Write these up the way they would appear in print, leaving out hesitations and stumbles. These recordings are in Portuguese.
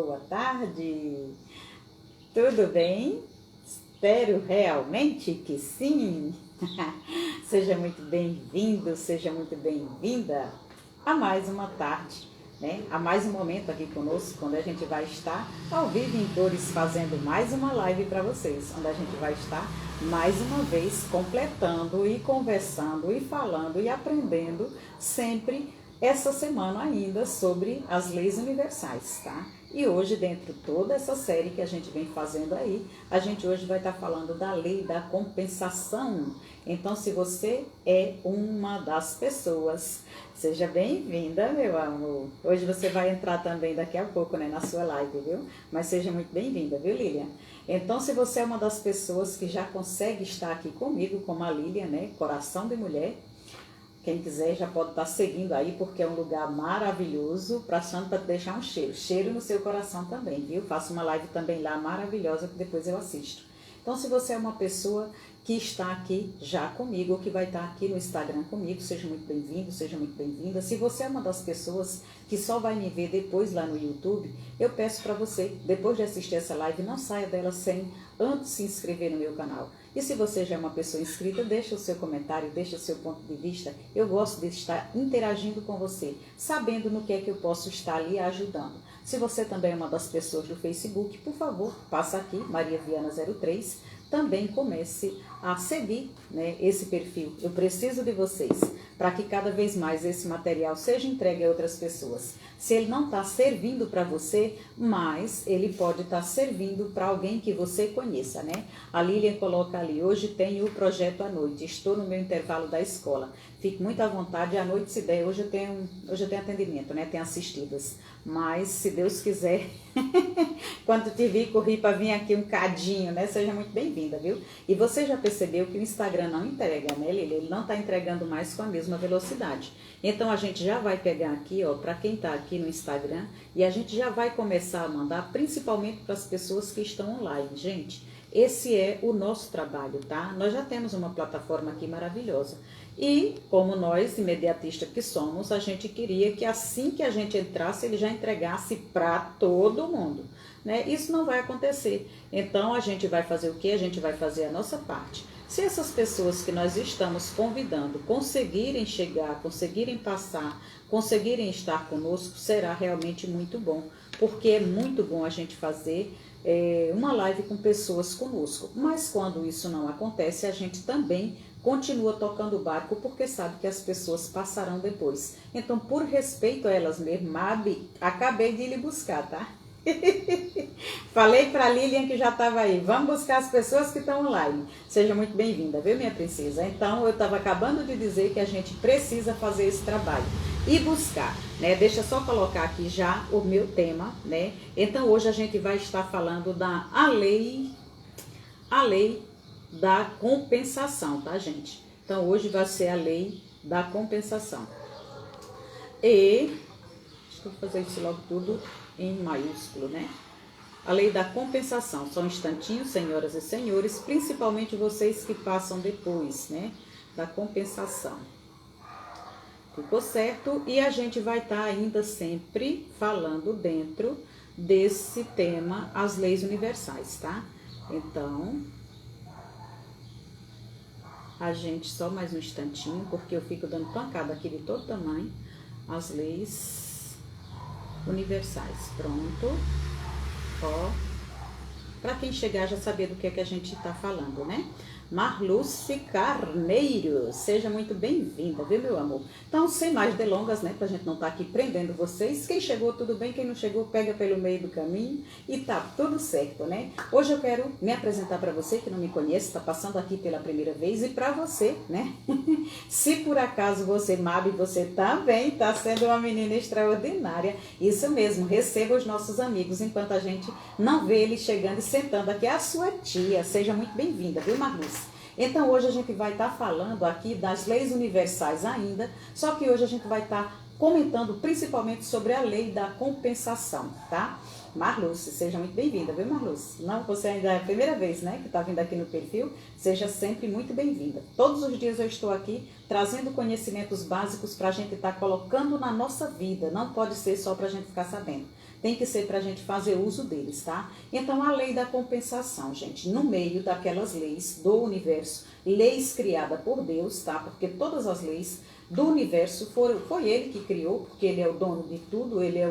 boa tarde. Tudo bem? Espero realmente que sim. Seja muito bem-vindo, seja muito bem-vinda a mais uma tarde, né? A mais um momento aqui conosco, quando a gente vai estar ao vivo em cores fazendo mais uma live para vocês, onde a gente vai estar mais uma vez completando e conversando e falando e aprendendo sempre essa semana ainda sobre as leis universais, tá? E hoje, dentro de toda essa série que a gente vem fazendo aí, a gente hoje vai estar falando da lei da compensação. Então, se você é uma das pessoas, seja bem-vinda, meu amor. Hoje você vai entrar também daqui a pouco, né, na sua live, viu? Mas seja muito bem-vinda, viu, Lilian? Então, se você é uma das pessoas que já consegue estar aqui comigo, como a Lilian, né, Coração de Mulher, quem quiser já pode estar seguindo aí, porque é um lugar maravilhoso, para deixar um cheiro no seu coração também, viu? Faço uma live também lá maravilhosa, que depois eu assisto. Então, se você é uma pessoa que está aqui já comigo, ou que vai estar aqui no Instagram comigo, seja muito bem-vindo, seja muito bem-vinda. Se você é uma das pessoas que só vai me ver depois lá no YouTube, eu peço para você, depois de assistir essa live, não saia dela sem antes se inscrever no meu canal. E se você já é uma pessoa inscrita, deixa o seu comentário, deixa o seu ponto de vista. Eu gosto de estar interagindo com você, sabendo no que é que eu posso estar ali ajudando. Se você também é uma das pessoas do Facebook, por favor, passa aqui, Maria Viana 03, também comece a seguir, né, esse perfil. Eu preciso de vocês para que cada vez mais esse material seja entregue a outras pessoas. Se ele não está servindo para você, mas ele pode estar servindo para alguém que você conheça, né? A Lilian coloca ali, hoje tem o projeto à noite, estou no meu intervalo da escola. Fique muito à vontade, à noite se der, hoje eu tenho atendimento, né? Tem assistidas. Mas, se Deus quiser, quando te vi, corri para vir aqui um cadinho, né? Seja muito bem-vinda, viu? E você já percebeu que o Instagram não entrega, né, Lili? Ele não está entregando mais com a mesma velocidade. Então, a gente já vai pegar aqui, ó, para quem está aqui no Instagram, e a gente já vai começar a mandar, principalmente para as pessoas que estão online. Gente, esse é o nosso trabalho, tá? Nós já temos uma plataforma aqui maravilhosa. E, como nós, imediatistas que somos, a gente queria que assim que a gente entrasse, ele já entregasse para todo mundo, né? Isso não vai acontecer. Então, a gente vai fazer o quê? A gente vai fazer a nossa parte. Se essas pessoas que nós estamos convidando conseguirem chegar, conseguirem passar, conseguirem estar conosco, será realmente muito bom. Porque é muito bom a gente fazer uma live com pessoas conosco. Mas quando isso não acontece, a gente também continua tocando o barco, porque sabe que as pessoas passarão depois. Então, por respeito a elas mesmas, Mabi, acabei de lhe buscar, tá? Falei para a Lilian que já estava aí. Vamos buscar as pessoas que estão online. Seja muito bem-vinda, viu, minha princesa? Então, eu estava acabando de dizer que a gente precisa fazer esse trabalho e buscar, né? Deixa eu só colocar aqui já o meu tema, né? Então, hoje a gente vai estar falando da lei da compensação, tá, gente? Então, hoje vai ser a lei da compensação. E, deixa eu fazer isso logo tudo em maiúsculo, né? A lei da compensação. Só um instantinho, senhoras e senhores, principalmente vocês que passam depois, né? Da compensação. Ficou certo? E a gente vai estar ainda sempre falando dentro desse tema, as leis universais, tá? Então, a gente, só mais um instantinho, porque eu fico dando pancada aqui de todo tamanho, as leis universais. Pronto. Ó, para quem chegar já saber do que é que a gente está falando, né? Marluce Carneiro, seja muito bem-vinda, viu, meu amor? Então, sem mais delongas, né, pra gente não estar aqui prendendo vocês, quem chegou, tudo bem, quem não chegou, pega pelo meio do caminho e tá tudo certo, né? Hoje eu quero me apresentar para você que não me conhece, tá passando aqui pela primeira vez, e para você, né? Se por acaso você, Mabi, você também tá sendo uma menina extraordinária, isso mesmo, receba os nossos amigos enquanto a gente não vê eles chegando e sentando aqui, a sua tia, seja muito bem-vinda, viu, Marluce? Então, hoje a gente vai estar falando aqui das leis universais ainda, só que hoje a gente vai estar comentando principalmente sobre a lei da compensação, tá? Marluce, seja muito bem-vinda, viu, Marluce? Não, você ainda é a primeira vez, né, que está vindo aqui no perfil, seja sempre muito bem-vinda. Todos os dias eu estou aqui trazendo conhecimentos básicos para a gente estar colocando na nossa vida, não pode ser só para a gente ficar sabendo. tem que ser para a gente fazer uso deles, tá? Então, a lei da compensação, gente, no meio daquelas leis do universo, leis criadas por Deus, tá? Porque todas as leis do universo foi ele que criou, porque ele é o dono de tudo, ele é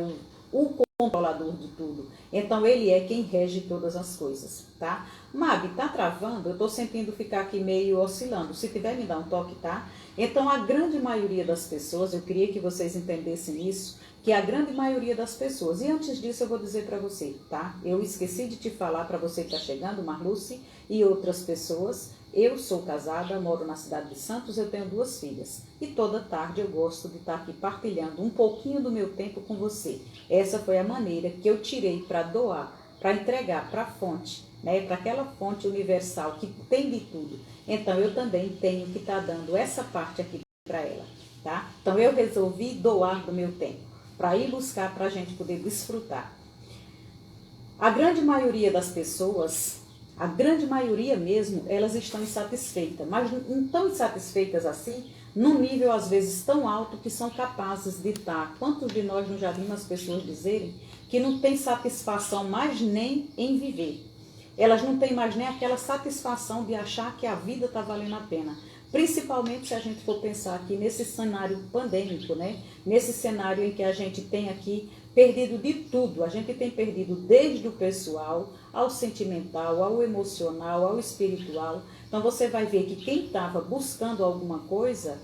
o controlador de tudo. Então, ele é quem rege todas as coisas, tá? Mabi, tá travando? Eu tô sentindo ficar aqui meio oscilando. Se tiver, me dá um toque, tá? Então, a grande maioria das pessoas, eu queria que vocês entendessem isso, que a grande maioria das pessoas, e antes disso eu vou dizer para você, tá? Eu esqueci de te falar para você que está chegando, Marluce, e outras pessoas. Eu sou casada, moro na cidade de Santos, eu tenho 2 filhas. E toda tarde eu gosto de estar aqui partilhando um pouquinho do meu tempo com você. Essa foi a maneira que eu tirei para doar, para entregar para a fonte, né? Para aquela fonte universal que tem de tudo. Então eu também tenho que estar dando essa parte aqui para ela, tá? Então eu resolvi doar do meu tempo, para ir buscar para a gente poder desfrutar. A grande maioria das pessoas, a grande maioria mesmo, elas estão insatisfeitas, mas não tão insatisfeitas assim, num nível às vezes tão alto que são capazes de estar. Quantos de nós não já vimos as pessoas dizerem que não tem satisfação mais nem em viver? Elas não têm mais nem aquela satisfação de achar que a vida está valendo a pena. Principalmente se a gente for pensar aqui nesse cenário pandêmico, né? Nesse cenário em que a gente tem aqui perdido de tudo. A gente tem perdido desde o pessoal, ao sentimental, ao emocional, ao espiritual. Então você vai ver que quem estava buscando alguma coisa,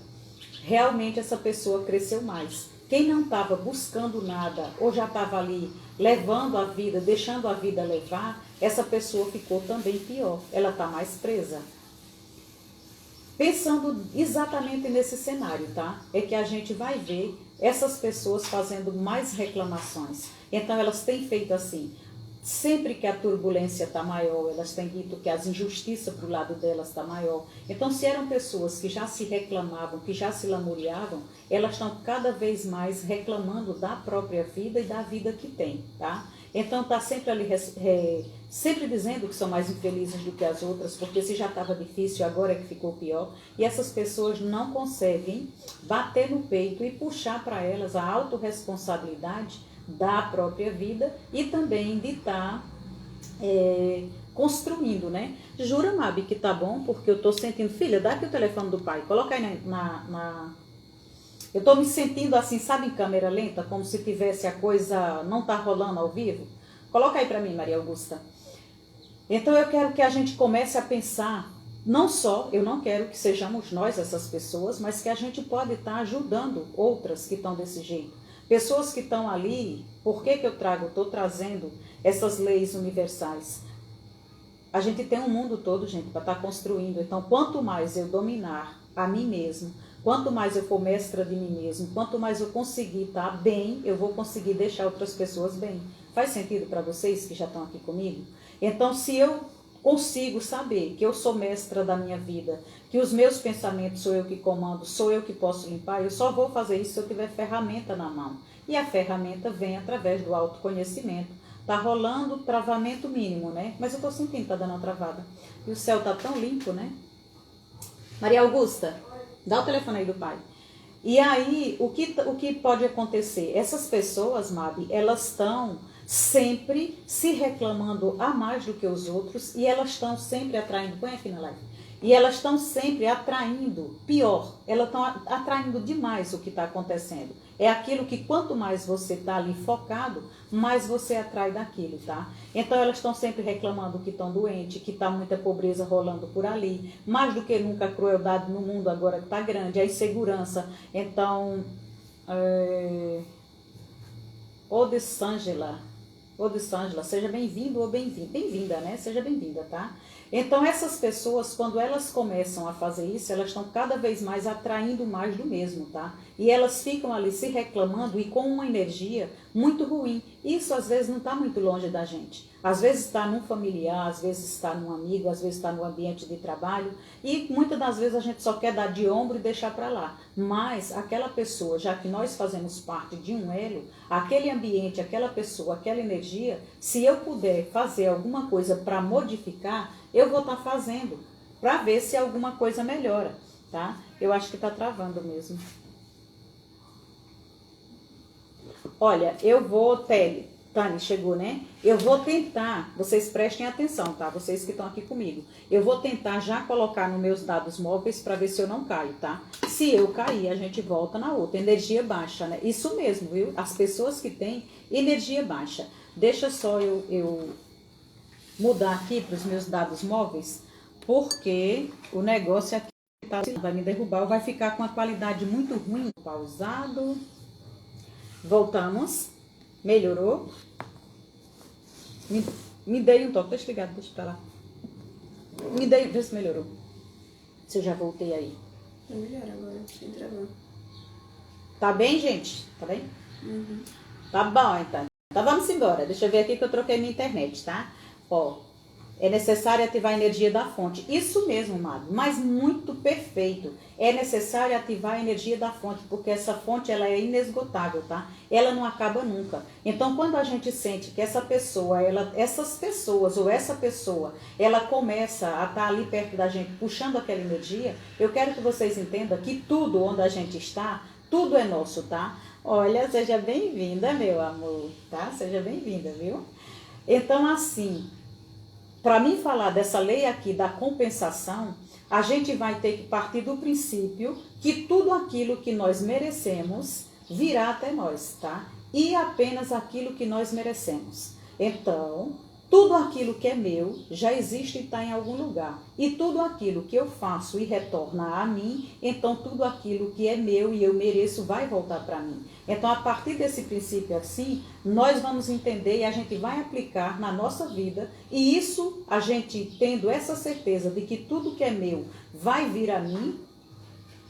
realmente essa pessoa cresceu mais. Quem não estava buscando nada ou já estava ali levando a vida, deixando a vida levar, essa pessoa ficou também pior. Ela está mais presa. Pensando exatamente nesse cenário, tá? É que a gente vai ver essas pessoas fazendo mais reclamações. Então elas têm feito assim. Sempre que a turbulência está maior, elas têm dito que as injustiças para o lado delas está maior. Então, se eram pessoas que já se reclamavam, que já se lamuriavam, elas estão cada vez mais reclamando da própria vida e da vida que tem, tá? Então, está sempre ali, sempre dizendo que são mais infelizes do que as outras, porque se já estava difícil, agora é que ficou pior. E essas pessoas não conseguem bater no peito e puxar para elas a autorresponsabilidade da própria vida e também de estar construindo, né? Jura, Mabi, que tá bom, porque eu tô sentindo... Filha, dá aqui o telefone do pai, coloca aí Eu tô me sentindo assim, sabe, em câmera lenta, como se tivesse a coisa não tá rolando ao vivo. Coloca aí para mim, Maria Augusta. Então eu quero que a gente comece a pensar, não só, eu não quero que sejamos nós essas pessoas, mas que a gente pode estar ajudando outras que estão desse jeito. Pessoas que estão ali, por que eu estou trazendo essas leis universais? A gente tem um mundo todo, gente, para estar construindo. Então, quanto mais eu dominar a mim mesmo, quanto mais eu for mestra de mim mesmo, quanto mais eu conseguir estar bem, eu vou conseguir deixar outras pessoas bem. Faz sentido para vocês que já estão aqui comigo? Então, se eu consigo saber que eu sou mestra da minha vida, que os meus pensamentos sou eu que comando, sou eu que posso limpar, eu só vou fazer isso se eu tiver ferramenta na mão. E a ferramenta vem através do autoconhecimento. Tá rolando travamento mínimo, né? Mas eu tô sentindo que tá dando uma travada. E o céu tá tão limpo, né? Maria Augusta, dá o telefone aí do pai. E aí, o que pode acontecer? Essas pessoas, Mabi, elas estão sempre se reclamando a mais do que os outros e elas estão sempre atraindo, põe aqui na live, e elas estão sempre atraindo, pior, elas estão atraindo demais o que está acontecendo. É aquilo que quanto mais você está ali focado, mais você atrai daquilo, tá? Então elas estão sempre reclamando que estão doentes, que está muita pobreza rolando por ali, mais do que nunca a crueldade no mundo agora que está grande, a insegurança. Então, Odessângela, seja bem-vindo ou bem-vinda, né? Seja bem-vinda, tá? Então, essas pessoas, quando elas começam a fazer isso, elas estão cada vez mais atraindo mais do mesmo, tá? E elas ficam ali se reclamando e com uma energia muito ruim. Isso, às vezes, não está muito longe da gente. Às vezes está num familiar, às vezes está num amigo, às vezes está no ambiente de trabalho. E muitas das vezes a gente só quer dar de ombro e deixar para lá. Mas aquela pessoa, já que nós fazemos parte de um elo, aquele ambiente, aquela pessoa, aquela energia, se eu puder fazer alguma coisa para modificar, eu vou estar fazendo, para ver se alguma coisa melhora, tá? Eu acho que está travando mesmo. Olha, eu vou, Tele, Tani, chegou, né? Eu vou tentar, vocês prestem atenção, tá? Vocês que estão aqui comigo. Eu vou tentar já colocar nos meus dados móveis para ver se eu não caio, tá? Se eu cair, a gente volta na outra. Energia baixa, né? Isso mesmo, viu? As pessoas que têm energia baixa. Deixa só eu mudar aqui para os meus dados móveis, porque o negócio aqui vai me derrubar ou vai ficar com a qualidade muito ruim. Pausado. Voltamos. Melhorou? Me dei um toque. Deixa ligado, deixa pra lá. Me dei, vê se melhorou. Se eu já voltei aí. Tá melhor agora, sem travar. Tá bem, gente? Tá bem? Uhum. Tá bom, então. Então vamos embora. Deixa eu ver aqui que eu troquei minha internet, tá? Ó, é necessário ativar a energia da fonte. Isso mesmo, amado, mas muito perfeito. É necessário ativar a energia da fonte, porque essa fonte ela é inesgotável, tá? Ela não acaba nunca. Então, quando a gente sente que essa pessoa, essas pessoas ou essa pessoa, ela começa a estar ali perto da gente, puxando aquela energia, eu quero que vocês entendam que tudo onde a gente está, tudo é nosso, tá? Olha, seja bem-vinda, meu amor, tá? Seja bem-vinda, viu? Então, assim, para mim falar dessa lei aqui da compensação, a gente vai ter que partir do princípio que tudo aquilo que nós merecemos virá até nós, tá? E apenas aquilo que nós merecemos. Então, tudo aquilo que é meu já existe e está em algum lugar. E tudo aquilo que eu faço e retorna a mim, então tudo aquilo que é meu e eu mereço vai voltar para mim. Então, a partir desse princípio assim, nós vamos entender e a gente vai aplicar na nossa vida. E isso, a gente tendo essa certeza de que tudo que é meu vai vir a mim,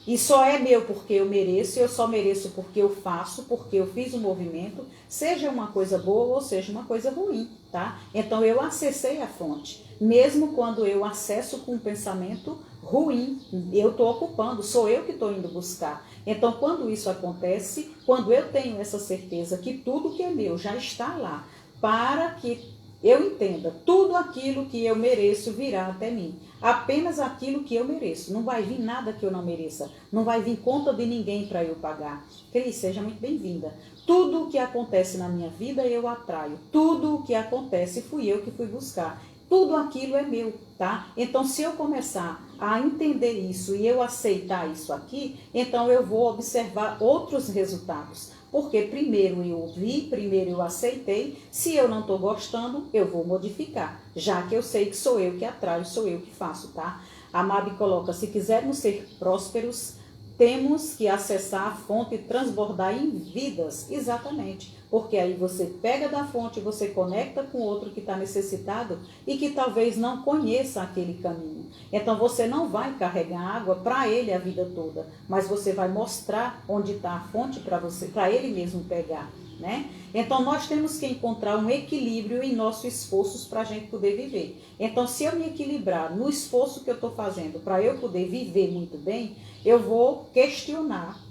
e só é meu porque eu mereço, eu só mereço porque eu faço, porque eu fiz um movimento, seja uma coisa boa ou seja uma coisa ruim, tá? Então eu acessei a fonte, mesmo quando eu acesso com um pensamento ruim, eu estou ocupando, sou eu que estou indo buscar. Então quando isso acontece, quando eu tenho essa certeza que tudo que é meu já está lá, para que eu entenda, tudo aquilo que eu mereço virá até mim. Apenas aquilo que eu mereço. Não vai vir nada que eu não mereça. Não vai vir conta de ninguém para eu pagar. Cris, seja muito bem-vinda. Tudo o que acontece na minha vida eu atraio. Tudo o que acontece fui eu que fui buscar. Tudo aquilo é meu, tá? Então, se eu começar a entender isso e eu aceitar isso aqui, então eu vou observar outros resultados. Porque primeiro eu ouvi, primeiro eu aceitei. Se eu não estou gostando, eu vou modificar. Já que eu sei que sou eu que atraio, sou eu que faço, tá? A Mabi coloca, se quisermos ser prósperos, temos que acessar a fonte e transbordar em vidas. Exatamente. Porque aí você pega da fonte, você conecta com outro que está necessitado e que talvez não conheça aquele caminho. Então você não vai carregar água para ele a vida toda, mas você vai mostrar onde está a fonte para ele mesmo pegar, né? Então nós temos que encontrar um equilíbrio em nossos esforços para a gente poder viver. Então se eu me equilibrar no esforço que eu estou fazendo para eu poder viver muito bem, eu vou questionar.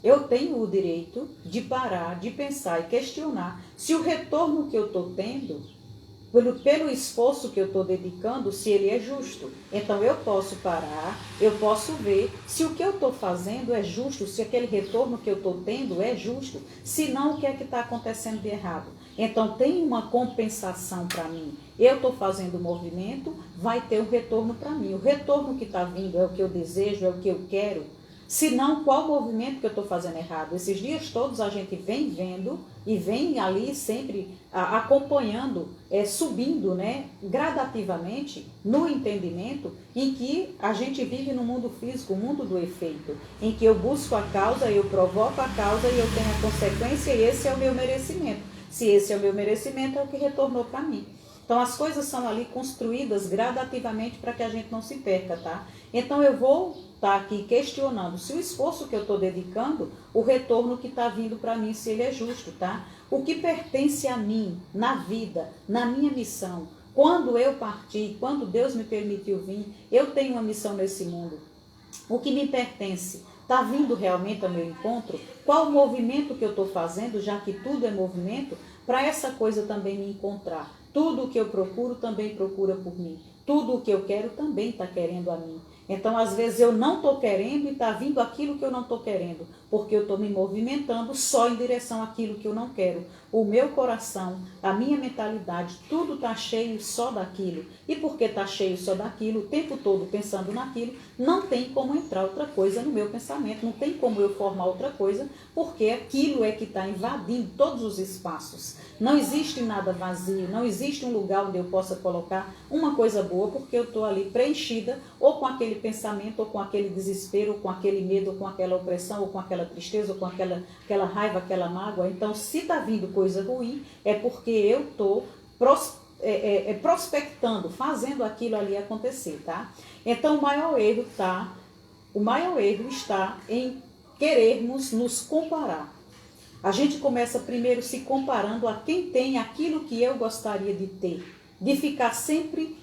Eu tenho o direito de parar, de pensar e questionar se o retorno que eu estou tendo, pelo esforço que eu estou dedicando, se ele é justo. Então eu posso parar, eu posso ver se o que eu estou fazendo é justo, se aquele retorno que eu estou tendo é justo. Se não, o que é que está acontecendo de errado? Então tem uma compensação para mim. Eu estou fazendo o movimento, vai ter um retorno para mim. O retorno que está vindo é o que eu desejo, é o que eu quero. Se não, qual movimento que eu estou fazendo errado? Esses dias todos a gente vem vendo e vem ali sempre acompanhando, subindo, né, gradativamente no entendimento em que a gente vive no mundo físico, o mundo do efeito, em que eu busco a causa, eu provoco a causa e eu tenho a consequência e esse é o meu merecimento. Se esse é o meu merecimento, é o que retornou para mim. Então as coisas são ali construídas gradativamente para que a gente não se perca, tá? Então eu vou estar aqui questionando se o esforço que eu estou dedicando, o retorno que está vindo para mim, se ele é justo, tá? O que pertence a mim, na vida, na minha missão, quando eu parti, quando Deus me permitiu vir, eu tenho uma missão nesse mundo. O que me pertence está vindo realmente ao meu encontro? Qual o movimento que eu estou fazendo, já que tudo é movimento, para essa coisa também me encontrar? Tudo o que eu procuro também procura por mim. Tudo o que eu quero também está querendo a mim. Então, às vezes, eu não estou querendo e está vindo aquilo que eu não estou querendo. porque eu estou me movimentando só em direção àquilo que eu não quero. O meu coração, a minha mentalidade, tudo está cheio só daquilo. E porque está cheio só daquilo, o tempo todo pensando naquilo, não tem como entrar outra coisa no meu pensamento, não tem como eu formar outra coisa, porque aquilo é que está invadindo todos os espaços. Não existe nada vazio, não existe um lugar onde eu possa colocar uma coisa boa, porque eu estou ali preenchida ou com aquele pensamento, ou com aquele desespero, ou com aquele medo, ou com aquela opressão, ou com aquela tristeza, ou com aquela raiva, aquela mágoa. Então, se está vindo coisa ruim, é porque eu estou prospectando, fazendo aquilo ali acontecer, tá? Então, o maior erro está em querermos nos comparar. A gente começa primeiro se comparando a quem tem aquilo que eu gostaria de ter, de ficar sempre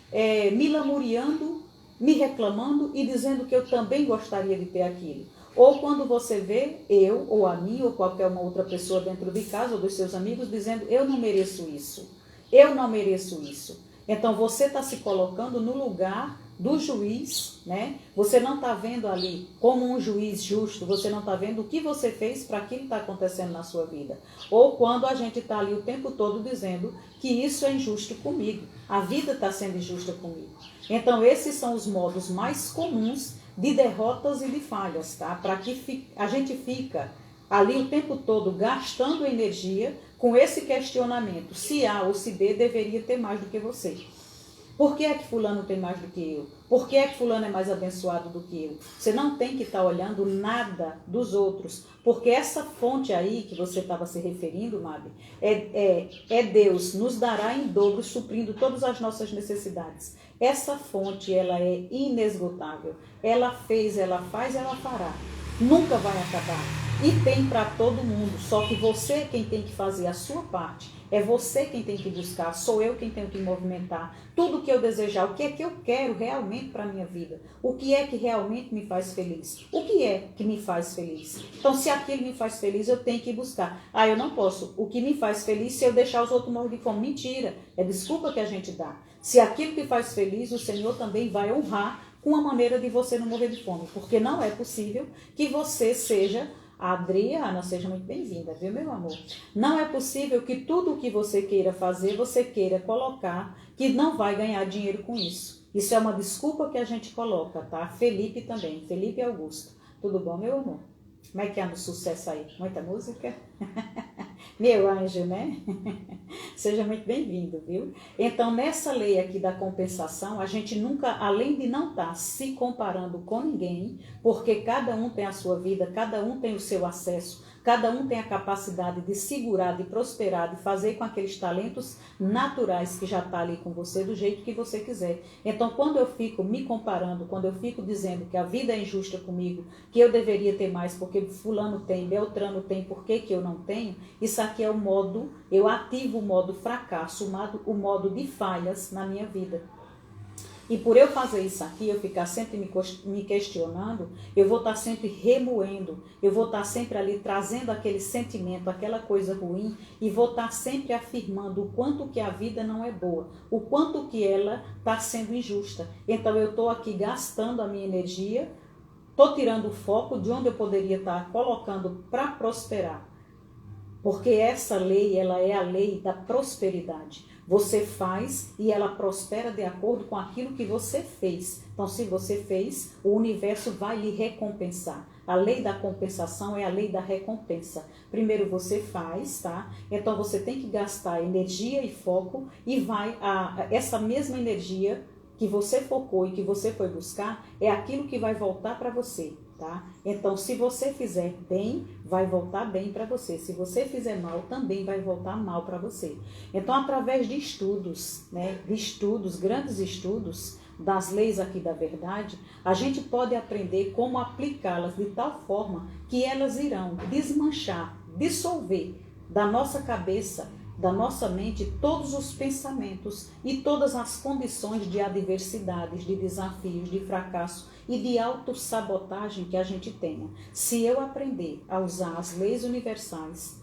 me lamuriando, me reclamando e dizendo que eu também gostaria de ter aquilo. Ou quando você vê eu, ou a mim, ou qualquer uma outra pessoa dentro de casa, ou dos seus amigos, dizendo, eu não mereço isso, eu não mereço isso. Então você está se colocando no lugar do juiz, né? Você não está vendo ali como um juiz justo, você não está vendo o que você fez para aquilo que está acontecendo na sua vida. Ou quando a gente está ali o tempo todo dizendo que isso é injusto comigo, a vida está sendo injusta comigo. Então esses são os modos mais comuns de derrotas e de falhas, tá? Para que a gente fica ali o tempo todo gastando energia com esse questionamento, se A ou se B deveria ter mais do que você. Por que é que fulano tem mais do que eu? Por que é que fulano é mais abençoado do que eu? Você não tem que estar olhando nada dos outros, porque essa fonte aí que você estava se referindo, Mabi, é Deus, nos dará em dobro, suprindo todas as nossas necessidades. Essa fonte, ela é inesgotável. Ela fez, ela faz, ela fará. Nunca vai acabar. E tem para todo mundo, só que você é quem tem que fazer a sua parte. É você quem tem que buscar, sou eu quem tenho que movimentar. Tudo que eu desejar, o que é que eu quero realmente para a minha vida? O que é que realmente me faz feliz? O que é que me faz feliz? Então, se aquilo me faz feliz, eu tenho que buscar. Eu não posso. O que me faz feliz se eu deixar os outros morrer de fome? Mentira, é desculpa que a gente dá. Se aquilo que faz feliz, o Senhor também vai honrar com a maneira de você não morrer de fome. Porque não é possível que você seja... Adriana, seja muito bem-vinda, viu, meu amor? Não é possível que tudo o que você queira fazer, você queira colocar, que não vai ganhar dinheiro com isso. Isso é uma desculpa que a gente coloca, tá? Felipe também, Felipe Augusto. Tudo bom, meu amor? Como é que anda o sucesso aí? Muita música? Meu anjo, né? Seja muito bem-vindo, viu? Então, nessa lei aqui da compensação, a gente nunca, além de não estar se comparando com ninguém, porque cada um tem a sua vida, cada um tem o seu acesso, cada um tem a capacidade de segurar, de prosperar, de fazer com aqueles talentos naturais que já está ali com você, do jeito que você quiser. Então, quando eu fico me comparando, quando eu fico dizendo que a vida é injusta comigo, que eu deveria ter mais porque fulano tem, Beltrano tem, por que eu não tenho? Isso aqui é o modo, eu ativo o modo fracasso, o modo de falhas na minha vida. E por eu fazer isso aqui, eu ficar sempre me questionando, eu vou estar sempre remoendo, eu vou estar sempre ali trazendo aquele sentimento, aquela coisa ruim, e vou estar sempre afirmando o quanto que a vida não é boa, o quanto que ela está sendo injusta. Então eu estou aqui gastando a minha energia, estou tirando o foco de onde eu poderia estar colocando para prosperar. Porque essa lei, ela é a lei da prosperidade. Você faz e ela prospera de acordo com aquilo que você fez. Então, se você fez, o universo vai lhe recompensar. A lei da compensação é a lei da recompensa. Primeiro você faz, tá? Então, você tem que gastar energia e foco e essa mesma energia que você focou e que você foi buscar é aquilo que vai voltar para você. Tá? Então, se você fizer bem, vai voltar bem para você. Se você fizer mal, também vai voltar mal para você. Então, através de estudos, né, grandes estudos das leis aqui da verdade, a gente pode aprender como aplicá-las de tal forma que elas irão desmanchar, dissolver da nossa cabeça, da nossa mente, todos os pensamentos e todas as condições de adversidades, de desafios, de fracasso e de autossabotagem que a gente tenha. Se eu aprender a usar as leis universais,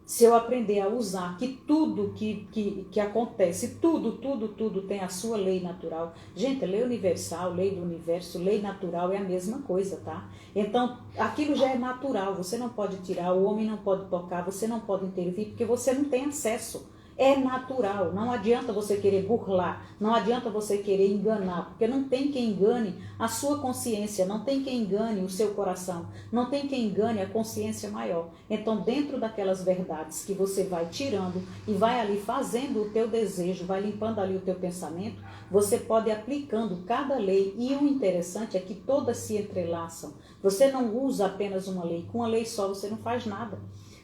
se eu aprender a usar que tudo que acontece, tudo tem a sua lei natural. Gente, lei universal, lei do universo, lei natural é a mesma coisa, tá? Então, aquilo já é natural, você não pode tirar, o homem não pode tocar, você não pode intervir, porque você não tem acesso. É natural, não adianta você querer burlar, não adianta você querer enganar, porque não tem quem engane a sua consciência, não tem quem engane o seu coração, não tem quem engane a consciência maior. Então, dentro daquelas verdades que você vai tirando e vai ali fazendo o teu desejo, vai limpando ali o teu pensamento, você pode ir aplicando cada lei. E o interessante é que todas se entrelaçam. Você não usa apenas uma lei, com uma lei só você não faz nada.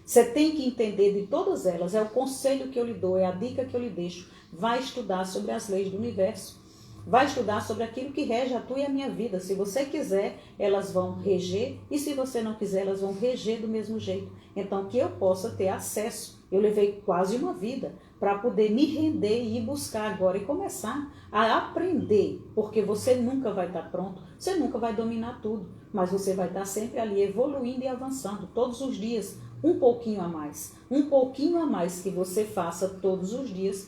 Você tem que entender de todas elas, é o conselho que eu lhe dou, é a dica que eu lhe deixo. Vai estudar sobre as leis do universo, vai estudar sobre aquilo que rege a tua e a minha vida. Se você quiser, elas vão reger, e se você não quiser, elas vão reger do mesmo jeito. Então, que eu possa ter acesso. Eu levei quase uma vida para poder me render e ir buscar agora e começar a aprender, porque você nunca vai estar pronto, você nunca vai dominar tudo, mas você vai estar sempre ali evoluindo e avançando todos os dias. Um pouquinho a mais que você faça todos os dias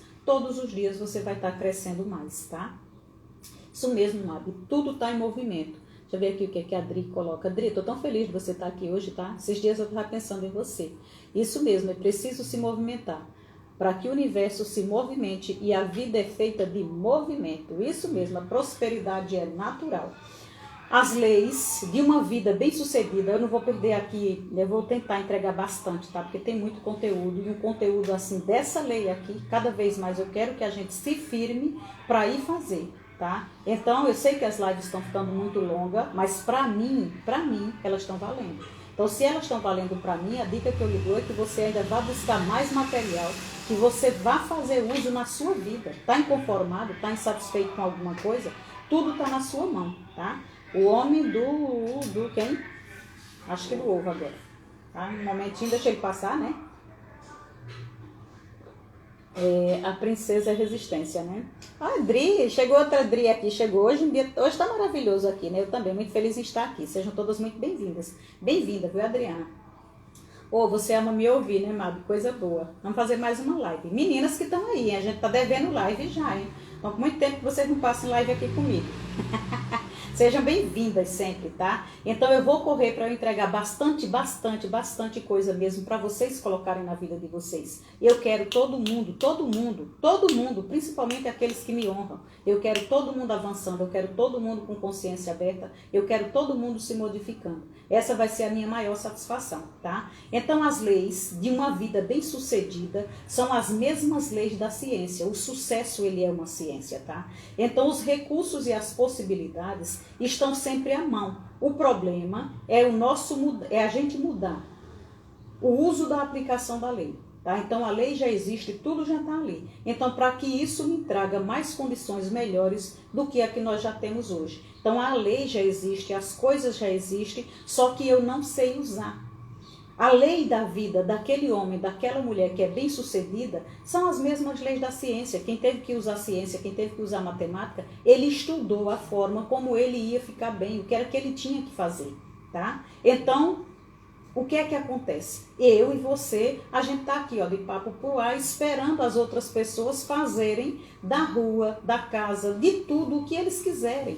você vai estar crescendo mais, tá? Isso mesmo, Nabi, tudo está em movimento. Deixa eu ver aqui o que a Adri coloca. Adri, estou tão feliz de você estar aqui hoje, tá? Esses dias eu estava pensando em você. Isso mesmo, é preciso se movimentar. Para que o universo se movimente, e a vida é feita de movimento. Isso mesmo, a prosperidade é natural. As leis de uma vida bem sucedida, eu não vou perder aqui, eu vou tentar entregar bastante, tá? Porque tem muito conteúdo, e um conteúdo assim dessa lei aqui, cada vez mais eu quero que a gente se firme para ir fazer, tá? Então, eu sei que as lives estão ficando muito longas, mas para mim, elas estão valendo. Então, se elas estão valendo para mim, a dica que eu lhe dou é que você ainda vá buscar mais material, que você vá fazer uso na sua vida. Está inconformado, está insatisfeito com alguma coisa? Tudo está na sua mão, tá? O homem do quem? Acho que do ovo agora. Tá? Um momentinho, deixa ele passar, né? A princesa é resistência, né? Ah, Dri, chegou outra Dri aqui, chegou hoje. Hoje tá maravilhoso aqui, né? Eu também, muito feliz em estar aqui. Sejam todas muito bem-vindas. Bem-vinda, viu, Adriana? Você ama me ouvir, né, Mabi? Coisa boa. Vamos fazer mais uma live. Meninas que estão aí, a gente tá devendo live já, hein? Então, com muito tempo que vocês não passam live aqui comigo. Sejam bem-vindas sempre, tá? Então eu vou correr para eu entregar bastante coisa mesmo para vocês colocarem na vida de vocês. Eu quero todo mundo, principalmente aqueles que me honram. Eu quero todo mundo avançando, eu quero todo mundo com consciência aberta, eu quero todo mundo se modificando. Essa vai ser a minha maior satisfação, tá? Então as leis de uma vida bem-sucedida são as mesmas leis da ciência. O sucesso, ele é uma ciência, tá? Então os recursos e as possibilidades estão sempre à mão. O problema é a gente mudar o uso da aplicação da lei. Tá? Então a lei já existe, tudo já está ali. Então, para que isso me traga mais condições melhores do que a que nós já temos hoje. Então a lei já existe, as coisas já existem, só que eu não sei usar. A lei da vida daquele homem, daquela mulher que é bem sucedida, são as mesmas leis da ciência. Quem teve que usar ciência, quem teve que usar matemática, ele estudou a forma como ele ia ficar bem, o que era que ele tinha que fazer, tá? Então, o que é que acontece? Eu e você, a gente está aqui, ó, de papo pro ar, esperando as outras pessoas fazerem da rua, da casa, de tudo o que eles quiserem.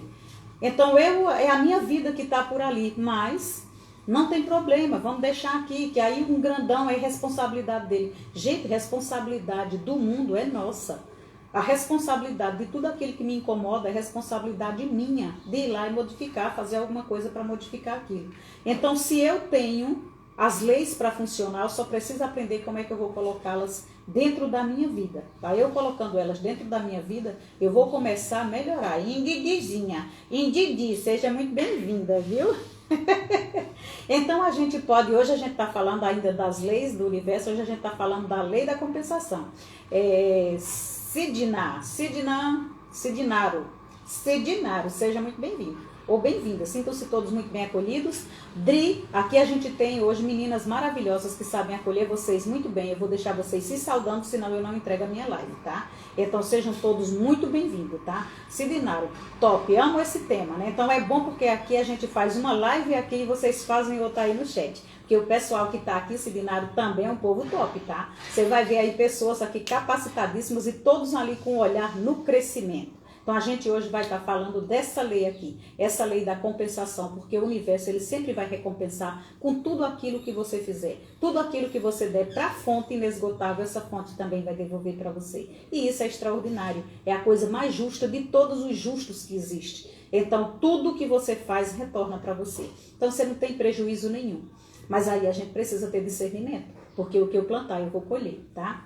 Então, é a minha vida que está por ali, mas não tem problema, vamos deixar aqui, que aí um grandão é responsabilidade dele. Gente, responsabilidade do mundo é nossa. A responsabilidade de tudo aquilo que me incomoda é responsabilidade minha, de ir lá e modificar, fazer alguma coisa para modificar aquilo. Então, se eu tenho as leis para funcionar, eu só preciso aprender como é que eu vou colocá-las dentro da minha vida. Tá? Eu colocando elas dentro da minha vida, eu vou começar a melhorar. Indidizinha, Indidi, seja muito bem-vinda, viu? Então a gente pode, hoje a gente está falando ainda das leis do universo, hoje a gente está falando da lei da compensação. Sidinaro, seja muito bem-vindo. ou bem-vindas. Sintam-se todos muito bem acolhidos. Dri, aqui a gente tem hoje meninas maravilhosas que sabem acolher vocês muito bem. Eu vou deixar vocês se saudando, senão eu não entrego a minha live, tá? Então sejam todos muito bem-vindos, tá? Sidinaro, top, amo esse tema, né? Então é bom porque aqui a gente faz uma live aqui e vocês fazem outra aí no chat. Porque o pessoal que está aqui, Sidinaro, também é um povo top, tá? Você vai ver aí pessoas aqui capacitadíssimas e todos ali com um olhar no crescimento. Então a gente hoje vai estar falando dessa lei aqui, essa lei da compensação, porque o universo ele sempre vai recompensar com tudo aquilo que você fizer. Tudo aquilo que você der para a fonte inesgotável, essa fonte também vai devolver para você. E isso é extraordinário, é a coisa mais justa de todos os justos que existe. Então tudo que você faz retorna para você. Então você não tem prejuízo nenhum. Mas aí a gente precisa ter discernimento, porque o que eu plantar eu vou colher, tá?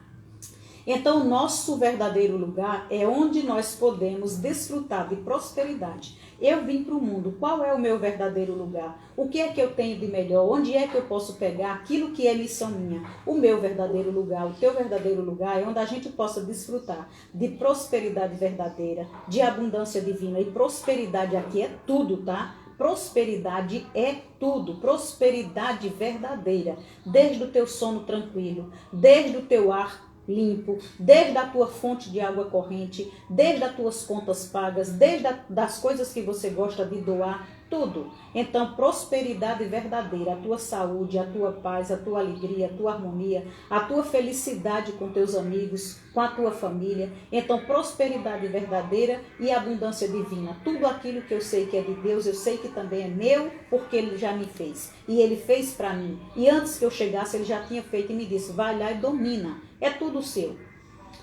Então, o nosso verdadeiro lugar é onde nós podemos desfrutar de prosperidade. Eu vim para o mundo, qual é o meu verdadeiro lugar? O que é que eu tenho de melhor? Onde é que eu posso pegar aquilo que é missão minha? O meu verdadeiro lugar, o teu verdadeiro lugar é onde a gente possa desfrutar de prosperidade verdadeira, de abundância divina. E prosperidade aqui é tudo, tá? Prosperidade é tudo, prosperidade verdadeira, desde o teu sono tranquilo, desde o teu ar limpo, desde a tua fonte de água corrente, desde as tuas contas pagas, desde das coisas que você gosta de doar, tudo. Então, prosperidade verdadeira, a tua saúde, a tua paz, a tua alegria, a tua harmonia, a tua felicidade com teus amigos, com a tua família. Então, prosperidade verdadeira e abundância divina. Tudo aquilo que eu sei que é de Deus, eu sei que também é meu, porque Ele já me fez. E Ele fez para mim. E antes que eu chegasse, Ele já tinha feito e me disse, vai lá e domina. É tudo seu.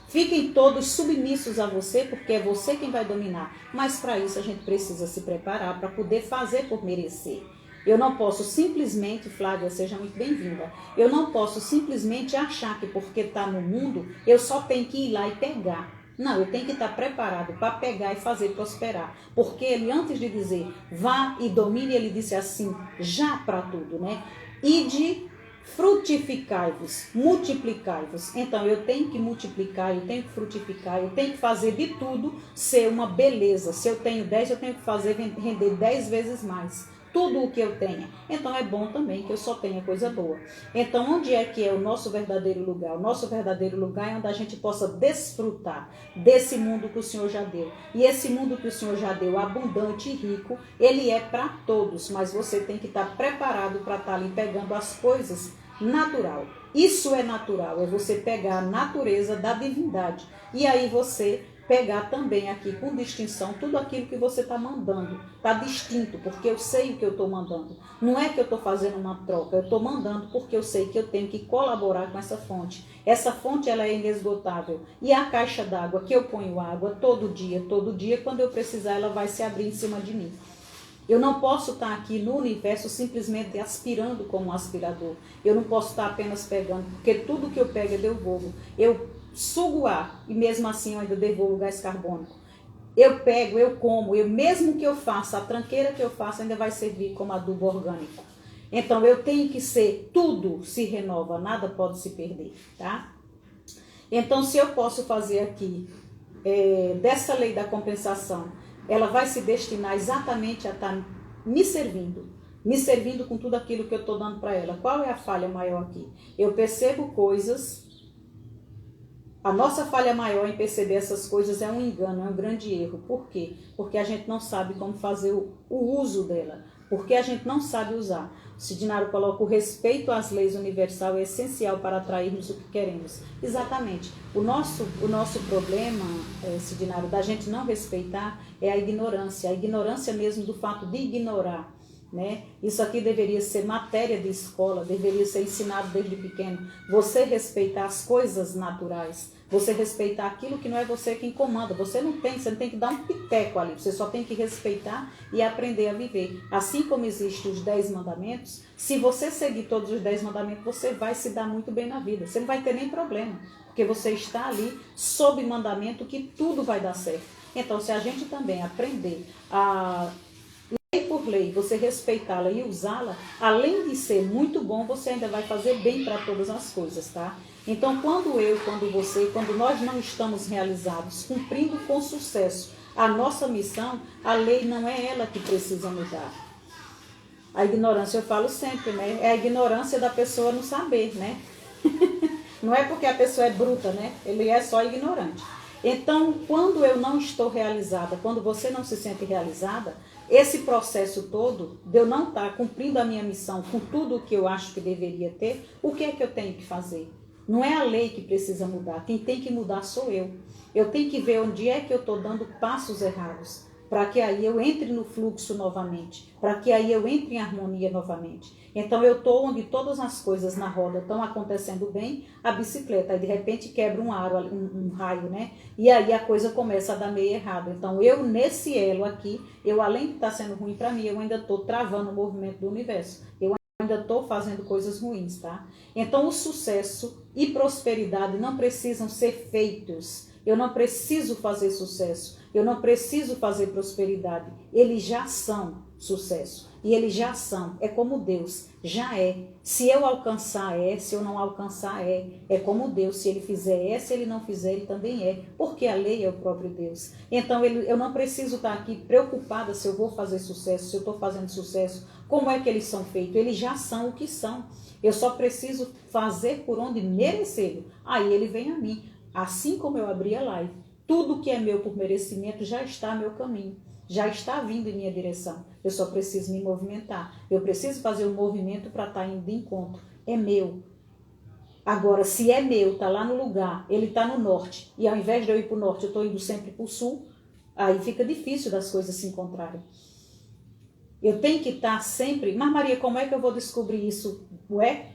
Fiquem todos submissos a você, porque é você quem vai dominar. Mas para isso a gente precisa se preparar para poder fazer por merecer. Eu não posso simplesmente, Flávia, seja muito bem-vinda, eu não posso simplesmente achar que porque está no mundo, eu só tenho que ir lá e pegar. Não, eu tenho que estar preparado para pegar e fazer prosperar. Porque ele, antes de dizer, vá e domine, ele disse assim, já para tudo, né? Ide, frutificai-vos, multiplicai-vos. Então eu tenho que multiplicar, eu tenho que frutificar, eu tenho que fazer de tudo ser uma beleza. Se eu tenho 10, eu tenho que fazer render 10 vezes mais. Tudo o que eu tenha. Então é bom também que eu só tenha coisa boa. Então onde é que é o nosso verdadeiro lugar? O nosso verdadeiro lugar é onde a gente possa desfrutar desse mundo que o Senhor já deu. E esse mundo que o Senhor já deu, abundante e rico, ele é para todos. Mas você tem que estar preparado para estar ali pegando as coisas natural. Isso é natural, é você pegar a natureza da divindade. E aí você pegar também aqui com distinção tudo aquilo que você está mandando. Está distinto, porque eu sei o que eu estou mandando. Não é que eu estou fazendo uma troca, eu estou mandando porque eu sei que eu tenho que colaborar com essa fonte. Essa fonte ela é inesgotável. E a caixa d'água que eu ponho água todo dia, quando eu precisar ela vai se abrir em cima de mim. Eu não posso estar aqui no universo simplesmente aspirando como um aspirador. Eu não posso estar apenas pegando, porque tudo que eu pego eu devolvo. Eu sugo ar e mesmo assim eu ainda devolvo gás carbônico. Eu pego, eu como, mesmo que eu faça, a tranqueira que eu faço ainda vai servir como adubo orgânico. Então eu tenho que ser, tudo se renova, nada pode se perder, tá? Então se eu posso fazer aqui, dessa lei da compensação, ela vai se destinar exatamente a estar me servindo com tudo aquilo que eu estou dando para ela. Qual é a falha maior aqui? Eu percebo coisas, a nossa falha maior em perceber essas coisas é um engano, é um grande erro. Por quê? Porque a gente não sabe como fazer o uso dela, porque a gente não sabe usar. O Sidinaro coloca o respeito às leis universal é essencial para atrairmos o que queremos. Exatamente. O nosso problema, Sidinaro, da gente não respeitar é a ignorância mesmo do fato de ignorar. Né? Isso aqui deveria ser matéria de escola, deveria ser ensinado desde pequeno. Você respeitar as coisas naturais, você respeitar aquilo que não é você quem comanda. Você não tem que dar um piteco ali, você só tem que respeitar e aprender a viver. Assim como existem os 10 mandamentos, se você seguir todos os 10 mandamentos, você vai se dar muito bem na vida. Você não vai ter nem problema, porque você está ali sob mandamento que tudo vai dar certo. Então, se a gente também aprender a por lei, você respeitá-la e usá-la, além de ser muito bom, você ainda vai fazer bem para todas as coisas, tá? Então, quando você, quando nós não estamos realizados, cumprindo com sucesso A nossa missão, a lei não é ela que precisa mudar. A ignorância, eu falo sempre, né? É a ignorância da pessoa não saber, né? Não é porque a pessoa é bruta, né? Ele é só ignorante. Então, quando eu não estou realizada, quando você não se sente realizada, esse processo todo de eu não estar cumprindo a minha missão com tudo o que eu acho que deveria ter, o que é que eu tenho que fazer? Não é a lei que precisa mudar, quem tem que mudar sou eu. Eu tenho que ver onde é que eu estou dando passos errados, para que aí eu entre no fluxo novamente, para que aí eu entre em harmonia novamente. Então eu estou onde todas as coisas na roda estão acontecendo bem, a bicicleta, aí de repente quebra um aro, um raio, né? E aí a coisa começa a dar meio errado. Então eu nesse elo aqui, eu além de estar sendo ruim para mim, eu ainda estou travando o movimento do universo. Eu ainda estou fazendo coisas ruins, tá? Então o sucesso e prosperidade não precisam ser feitos. Eu não preciso fazer sucesso, eu não preciso fazer prosperidade. Eles já são sucesso. E eles já são. É como Deus, já é. Se eu alcançar é, se eu não alcançar é. É como Deus, se ele fizer é, se ele não fizer ele também é. Porque a lei é o próprio Deus. Então eu não preciso estar aqui preocupada se eu vou fazer sucesso, se eu estou fazendo sucesso. Como é que eles são feitos? Eles já são o que são. Eu só preciso fazer por onde merecê-lo. Aí ele vem a mim. Assim como eu abri a live, tudo que é meu por merecimento já está a meu caminho, já está vindo em minha direção. Eu só preciso me movimentar. Eu preciso fazer um movimento para estar indo de encontro. É meu. Agora, se é meu, está lá no lugar, ele está no norte, e ao invés de eu ir para o norte, eu estou indo sempre para o sul, aí fica difícil das coisas se encontrarem. Eu tenho que estar sempre... Mas Maria, como é que eu vou descobrir isso? Ué?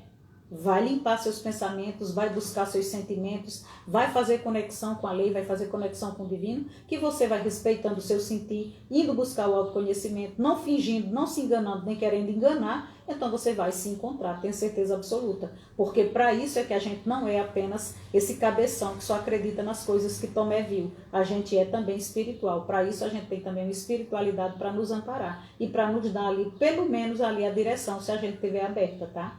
Vai limpar seus pensamentos, vai buscar seus sentimentos, vai fazer conexão com a lei, vai fazer conexão com o divino, que você vai respeitando o seu sentir, indo buscar o autoconhecimento, não fingindo, não se enganando, nem querendo enganar, então você vai se encontrar, tenho certeza absoluta. Porque para isso é que a gente não é apenas esse cabeção que só acredita nas coisas que Tomé viu. A gente é também espiritual. Para isso a gente tem também uma espiritualidade para nos amparar e para nos dar ali, pelo menos ali a direção, se a gente estiver aberta, tá?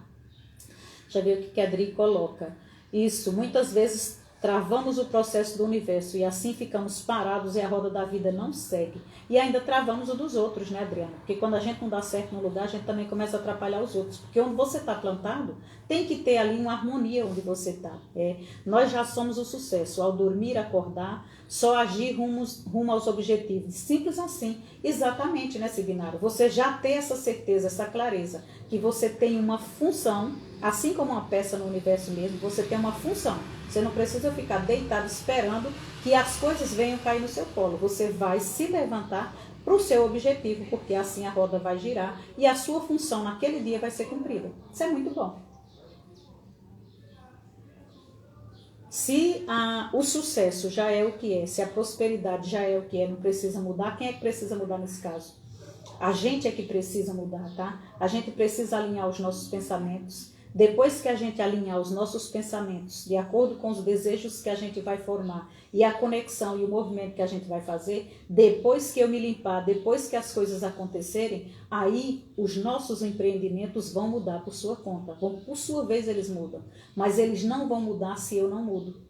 Já viu o que a Adri coloca. Isso, muitas vezes travamos o processo do universo e assim ficamos parados e a roda da vida não segue. E ainda travamos o dos outros, né, Adriana? Porque quando a gente não dá certo no lugar, a gente também começa a atrapalhar os outros. Porque onde você está plantado, tem que ter ali uma harmonia onde você está. Nós já somos o sucesso. Ao dormir, acordar, só agir rumo aos objetivos. Simples assim. Exatamente, né, Signário? Você já tem essa certeza, essa clareza, que você tem uma função, assim como uma peça no universo mesmo, você tem uma função. Você não precisa ficar deitado esperando que as coisas venham cair no seu colo. Você vai se levantar para o seu objetivo, porque assim a roda vai girar e a sua função naquele dia vai ser cumprida. Isso é muito bom. Se o sucesso já é o que é, se a prosperidade já é o que é, não precisa mudar, quem é que precisa mudar nesse caso? A gente é que precisa mudar, tá? A gente precisa alinhar os nossos pensamentos. Depois que a gente alinhar os nossos pensamentos, de acordo com os desejos que a gente vai formar e a conexão e o movimento que a gente vai fazer, depois que eu me limpar, depois que as coisas acontecerem, aí os nossos empreendimentos vão mudar por sua conta. Por sua vez eles mudam, mas eles não vão mudar se eu não mudo.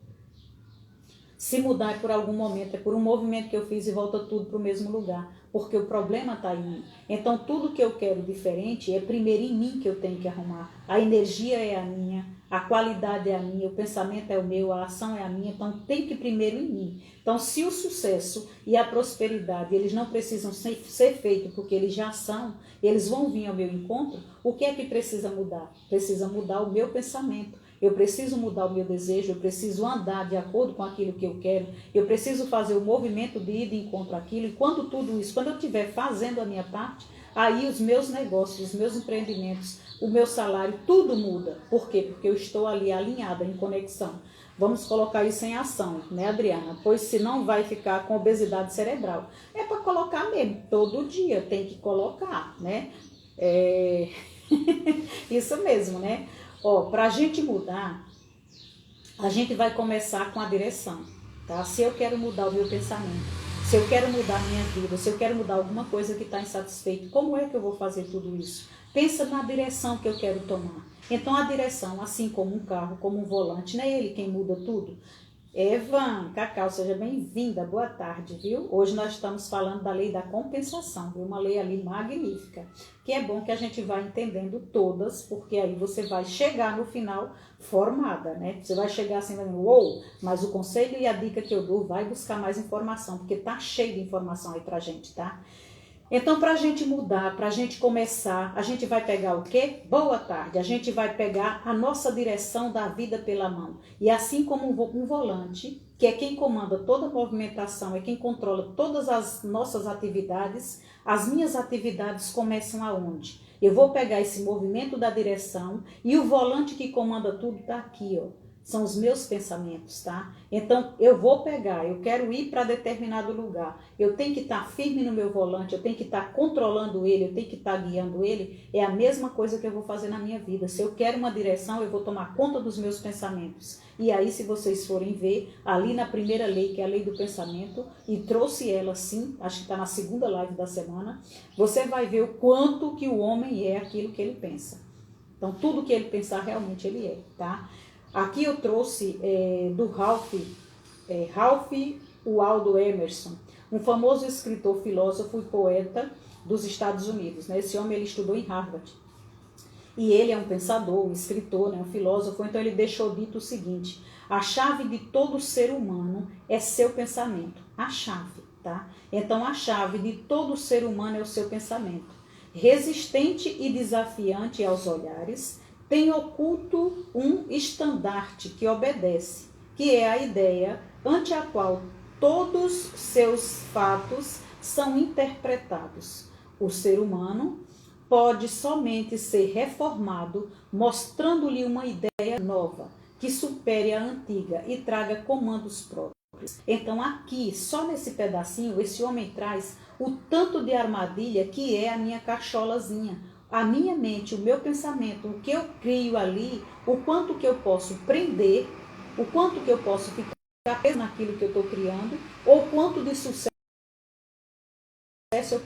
Se mudar é por algum momento, é por um movimento que eu fiz e volta tudo para o mesmo lugar. Porque o problema está em mim. Então, tudo que eu quero diferente é primeiro em mim que eu tenho que arrumar. A energia é a minha, a qualidade é a minha, o pensamento é o meu, a ação é a minha. Então, tem que primeiro em mim. Então, se o sucesso e a prosperidade, eles não precisam ser feitos porque eles já são, eles vão vir ao meu encontro, o que é que precisa mudar? Precisa mudar o meu pensamento. Eu preciso mudar o meu desejo, eu preciso andar de acordo com aquilo que eu quero, eu preciso fazer o movimento de ir de encontro àquilo, e quando tudo isso, quando eu estiver fazendo a minha parte, aí os meus negócios, os meus empreendimentos, o meu salário, tudo muda. Por quê? Porque eu estou ali alinhada, em conexão. Vamos colocar isso em ação, né, Adriana? Pois senão vai ficar com obesidade cerebral. É para colocar mesmo, todo dia tem que colocar, né? Isso mesmo, né? Para a gente mudar, a gente vai começar com a direção, tá? Se eu quero mudar o meu pensamento, se eu quero mudar a minha vida, se eu quero mudar alguma coisa que está insatisfeito, como é que eu vou fazer tudo isso? Pensa na direção que eu quero tomar. Então a direção, assim como um carro, como um volante, não é ele quem muda tudo? Evan, Cacau, seja bem-vinda, boa tarde, viu? Hoje nós estamos falando da lei da compensação, viu? Uma lei ali magnífica, que é bom que a gente vá entendendo todas, porque aí você vai chegar no final formada, né? Você vai chegar assim, uou, mas o conselho e a dica que eu dou, vai buscar mais informação, porque tá cheio de informação aí pra gente, tá? Então, para a gente mudar, para a gente começar, a gente vai pegar o quê? Boa tarde. A gente vai pegar a nossa direção da vida pela mão. E assim como um volante, que é quem comanda toda a movimentação, é quem controla todas as nossas atividades, as minhas atividades começam aonde? Eu vou pegar esse movimento da direção e o volante que comanda tudo está aqui, ó. São os meus pensamentos, tá? Então, eu vou pegar, eu quero ir para determinado lugar. Eu tenho que estar firme no meu volante, eu tenho que estar controlando ele, eu tenho que estar guiando ele. É a mesma coisa que eu vou fazer na minha vida. Se eu quero uma direção, eu vou tomar conta dos meus pensamentos. E aí, se vocês forem ver, ali na primeira lei, que é a lei do pensamento, e trouxe ela sim, acho que está na segunda live da semana, você vai ver o quanto que o homem é aquilo que ele pensa. Então, tudo que ele pensar, realmente ele é, tá? Aqui eu trouxe do Ralph Waldo Emerson, um famoso escritor, filósofo e poeta dos Estados Unidos. Né? Esse homem ele estudou em Harvard. E ele é um pensador, um escritor, né? Um filósofo. Então ele deixou dito o seguinte: a chave de todo ser humano é seu pensamento. A chave, tá? Então a chave de todo ser humano é o seu pensamento. Resistente e desafiante aos olhares, tem oculto um estandarte que obedece, que é a ideia ante a qual todos seus fatos são interpretados. O ser humano pode somente ser reformado, mostrando-lhe uma ideia nova, que supere a antiga e traga comandos próprios. Então aqui, só nesse pedacinho, esse homem traz o tanto de armadilha que é a minha cacholazinha. A minha mente, o meu pensamento, o que eu crio ali, o quanto que eu posso prender, o quanto que eu posso ficar preso naquilo que eu estou criando, ou quanto de sucesso eu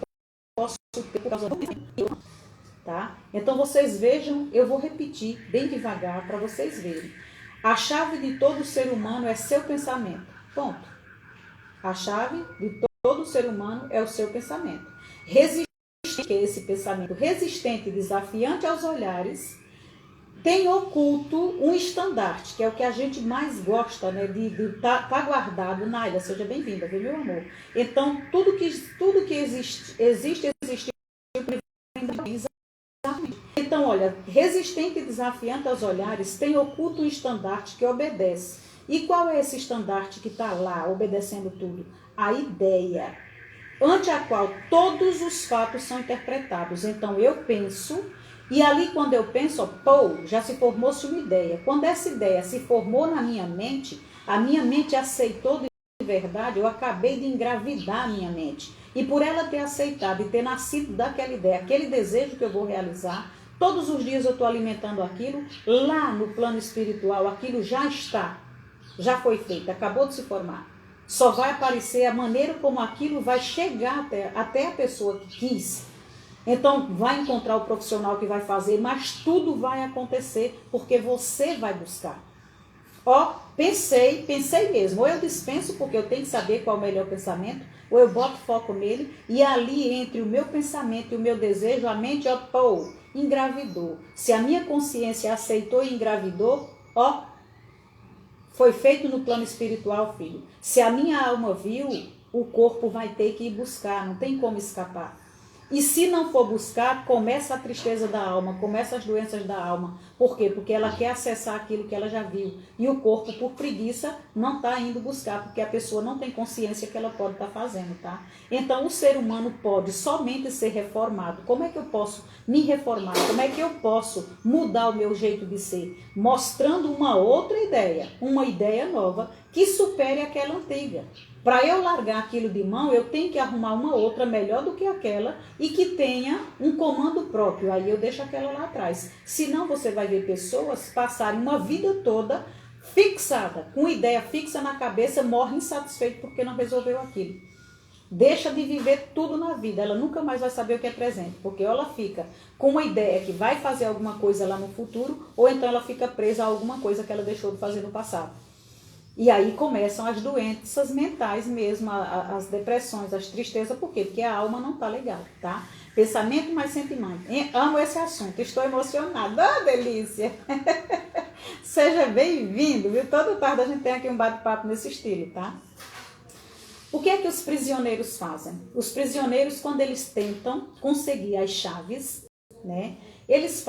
posso ter por causa do meu, tá? Então vocês vejam, eu vou repetir bem devagar para vocês verem. A chave de todo ser humano é seu pensamento. Ponto. A chave de todo ser humano é o seu pensamento. Que é esse pensamento resistente e desafiante aos olhares, tem oculto um estandarte, que é o que a gente mais gosta, né, de tá guardado. Naila, seja bem-vinda, viu, meu amor? Então, tudo que existe. Então, olha, resistente e desafiante aos olhares, tem oculto um estandarte que obedece. E qual é esse estandarte que está lá, obedecendo tudo? A ideia, ante a qual todos os fatos são interpretados. Então eu penso, e ali quando eu penso, já se formou-se uma ideia. Quando essa ideia se formou na minha mente, a minha mente aceitou de verdade, eu acabei de engravidar a minha mente. E por ela ter aceitado e ter nascido daquela ideia, aquele desejo que eu vou realizar, todos os dias eu estou alimentando aquilo, lá no plano espiritual, aquilo já está, já foi feito, acabou de se formar. Só vai aparecer a maneira como aquilo vai chegar até a pessoa que quis. Então, vai encontrar o profissional que vai fazer, mas tudo vai acontecer, porque você vai buscar. Pensei mesmo. Ou eu dispenso, porque eu tenho que saber qual é o melhor pensamento, ou eu boto foco nele, e ali entre o meu pensamento e o meu desejo, a mente, engravidou. Se a minha consciência aceitou e engravidou, foi feito no plano espiritual, filho. Se a minha alma viu, o corpo vai ter que ir buscar, não tem como escapar. E se não for buscar, começa a tristeza da alma, começa as doenças da alma. Por quê? Porque ela quer acessar aquilo que ela já viu. E o corpo, por preguiça, não está indo buscar, porque a pessoa não tem consciência que ela pode estar fazendo, tá? Então, o ser humano pode somente ser reformado. Como é que eu posso me reformar? Como é que eu posso mudar o meu jeito de ser? Mostrando uma outra ideia, uma ideia nova, que supere aquela antiga. Para eu largar aquilo de mão, eu tenho que arrumar uma outra melhor do que aquela e que tenha um comando próprio. Aí eu deixo aquela lá atrás. Senão você vai ver pessoas passarem uma vida toda fixada, com ideia fixa na cabeça, morre insatisfeito porque não resolveu aquilo. Deixa de viver tudo na vida, ela nunca mais vai saber o que é presente, porque ou ela fica com uma ideia que vai fazer alguma coisa lá no futuro, ou então ela fica presa a alguma coisa que ela deixou de fazer no passado. E aí começam as doenças mentais mesmo, as depressões, as tristezas. Por quê? Porque a alma não está legal, tá? Pensamento mais sentimento. Amo esse assunto, estou emocionada. Oh, delícia! Seja bem-vindo, viu? Toda tarde a gente tem aqui um bate-papo nesse estilo, tá? O que é que os prisioneiros fazem? Os prisioneiros, quando eles tentam conseguir as chaves, né? Eles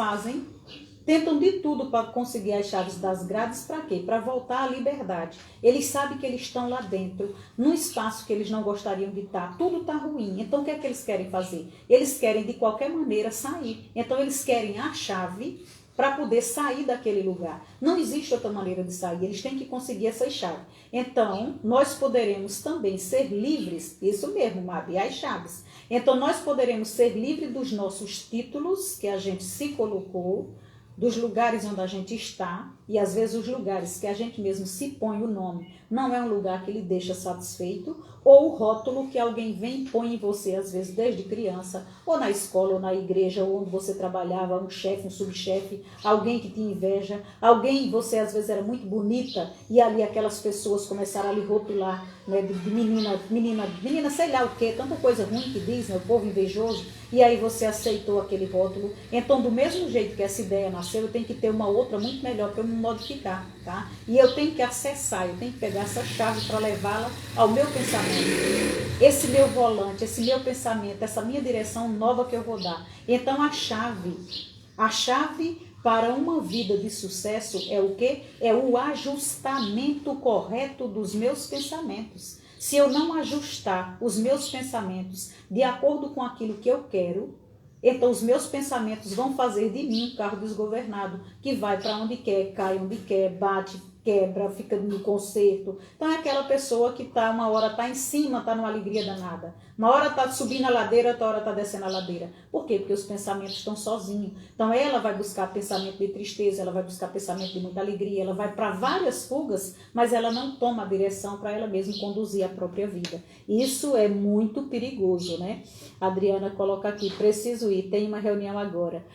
tentam de tudo para conseguir as chaves das grades. Para quê? Para voltar à liberdade. Eles sabem que eles estão lá dentro, num espaço que eles não gostariam de estar. Tudo está ruim. Então, o que é que eles querem fazer? Eles querem, de qualquer maneira, sair. Então, eles querem a chave para poder sair daquele lugar. Não existe outra maneira de sair, eles têm que conseguir essa chave. Então, nós poderemos também ser livres, isso mesmo, Mabi, as chaves. Então, nós poderemos ser livres dos nossos títulos, que a gente se colocou, dos lugares onde a gente está, e às vezes os lugares que a gente mesmo se põe o nome, não é um lugar que lhe deixa satisfeito, ou o rótulo que alguém vem e põe em você, às vezes desde criança, ou na escola, ou na igreja, ou onde você trabalhava, um chefe, um subchefe, alguém que tinha inveja, alguém, você às vezes era muito bonita, e ali aquelas pessoas começaram a lhe rotular, né, de menina, sei lá o que, tanta coisa ruim que diz, né, o povo invejoso, e aí você aceitou aquele rótulo. Então, do mesmo jeito que essa ideia nasceu, eu tenho que ter uma outra muito melhor para eu me modificar, tá? E eu tenho que acessar, eu tenho que pegar essa chave para levá-la ao meu pensamento. Esse meu volante, esse meu pensamento, essa minha direção nova que eu vou dar. Então, a chave para uma vida de sucesso é o quê? É o ajustamento correto dos meus pensamentos. Se eu não ajustar os meus pensamentos de acordo com aquilo que eu quero, então os meus pensamentos vão fazer de mim um carro desgovernado, que vai para onde quer, cai onde quer, bate, quebra, fica no conserto. Então é aquela pessoa que uma hora está em cima, está numa alegria danada. Uma hora está subindo a ladeira, outra hora está descendo a ladeira. Por quê? Porque os pensamentos estão sozinhos. Então ela vai buscar pensamento de tristeza, ela vai buscar pensamento de muita alegria, ela vai para várias fugas, mas ela não toma a direção para ela mesma conduzir a própria vida. Isso é muito perigoso, né? A Adriana coloca aqui, preciso ir, tem uma reunião agora.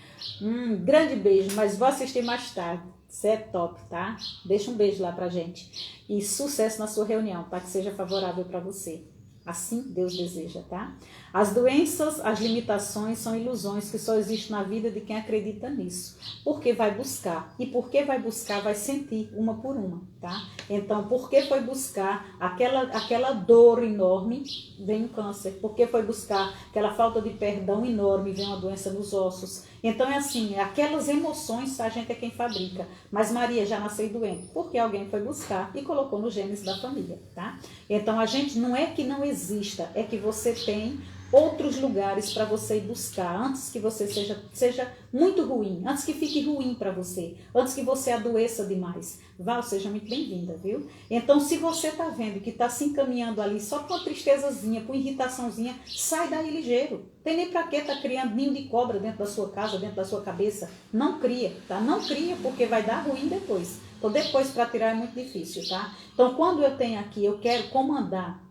Grande beijo, mas vou assistir mais tarde. Você é top, tá? Deixa um beijo lá pra gente. E sucesso na sua reunião, tá? Que seja favorável para você. Assim Deus deseja, tá? As doenças, as limitações são ilusões que só existem na vida de quem acredita nisso. Porque vai buscar. E porque vai buscar, vai sentir uma por uma, tá? Então, porque foi buscar aquela dor enorme, vem um câncer. Porque foi buscar aquela falta de perdão enorme, vem uma doença nos ossos. Então, é assim, aquelas emoções a gente é quem fabrica. Mas Maria já nasceu doente, porque alguém foi buscar e colocou no genes da família, tá? Então, a gente não é que não exista, é que você tem outros lugares para você ir buscar, antes que você seja muito ruim, antes que fique ruim para você, antes que você adoeça demais. Val, seja muito bem-vinda, viu? Então, se você está vendo que está se encaminhando ali só com uma tristezazinha, com irritaçãozinha, sai daí ligeiro. Tem nem para que tá criando ninho de cobra dentro da sua casa, dentro da sua cabeça. Não cria, tá? Não cria, porque vai dar ruim depois. Então, depois para tirar é muito difícil, tá? Então, quando eu tenho aqui, eu quero comandar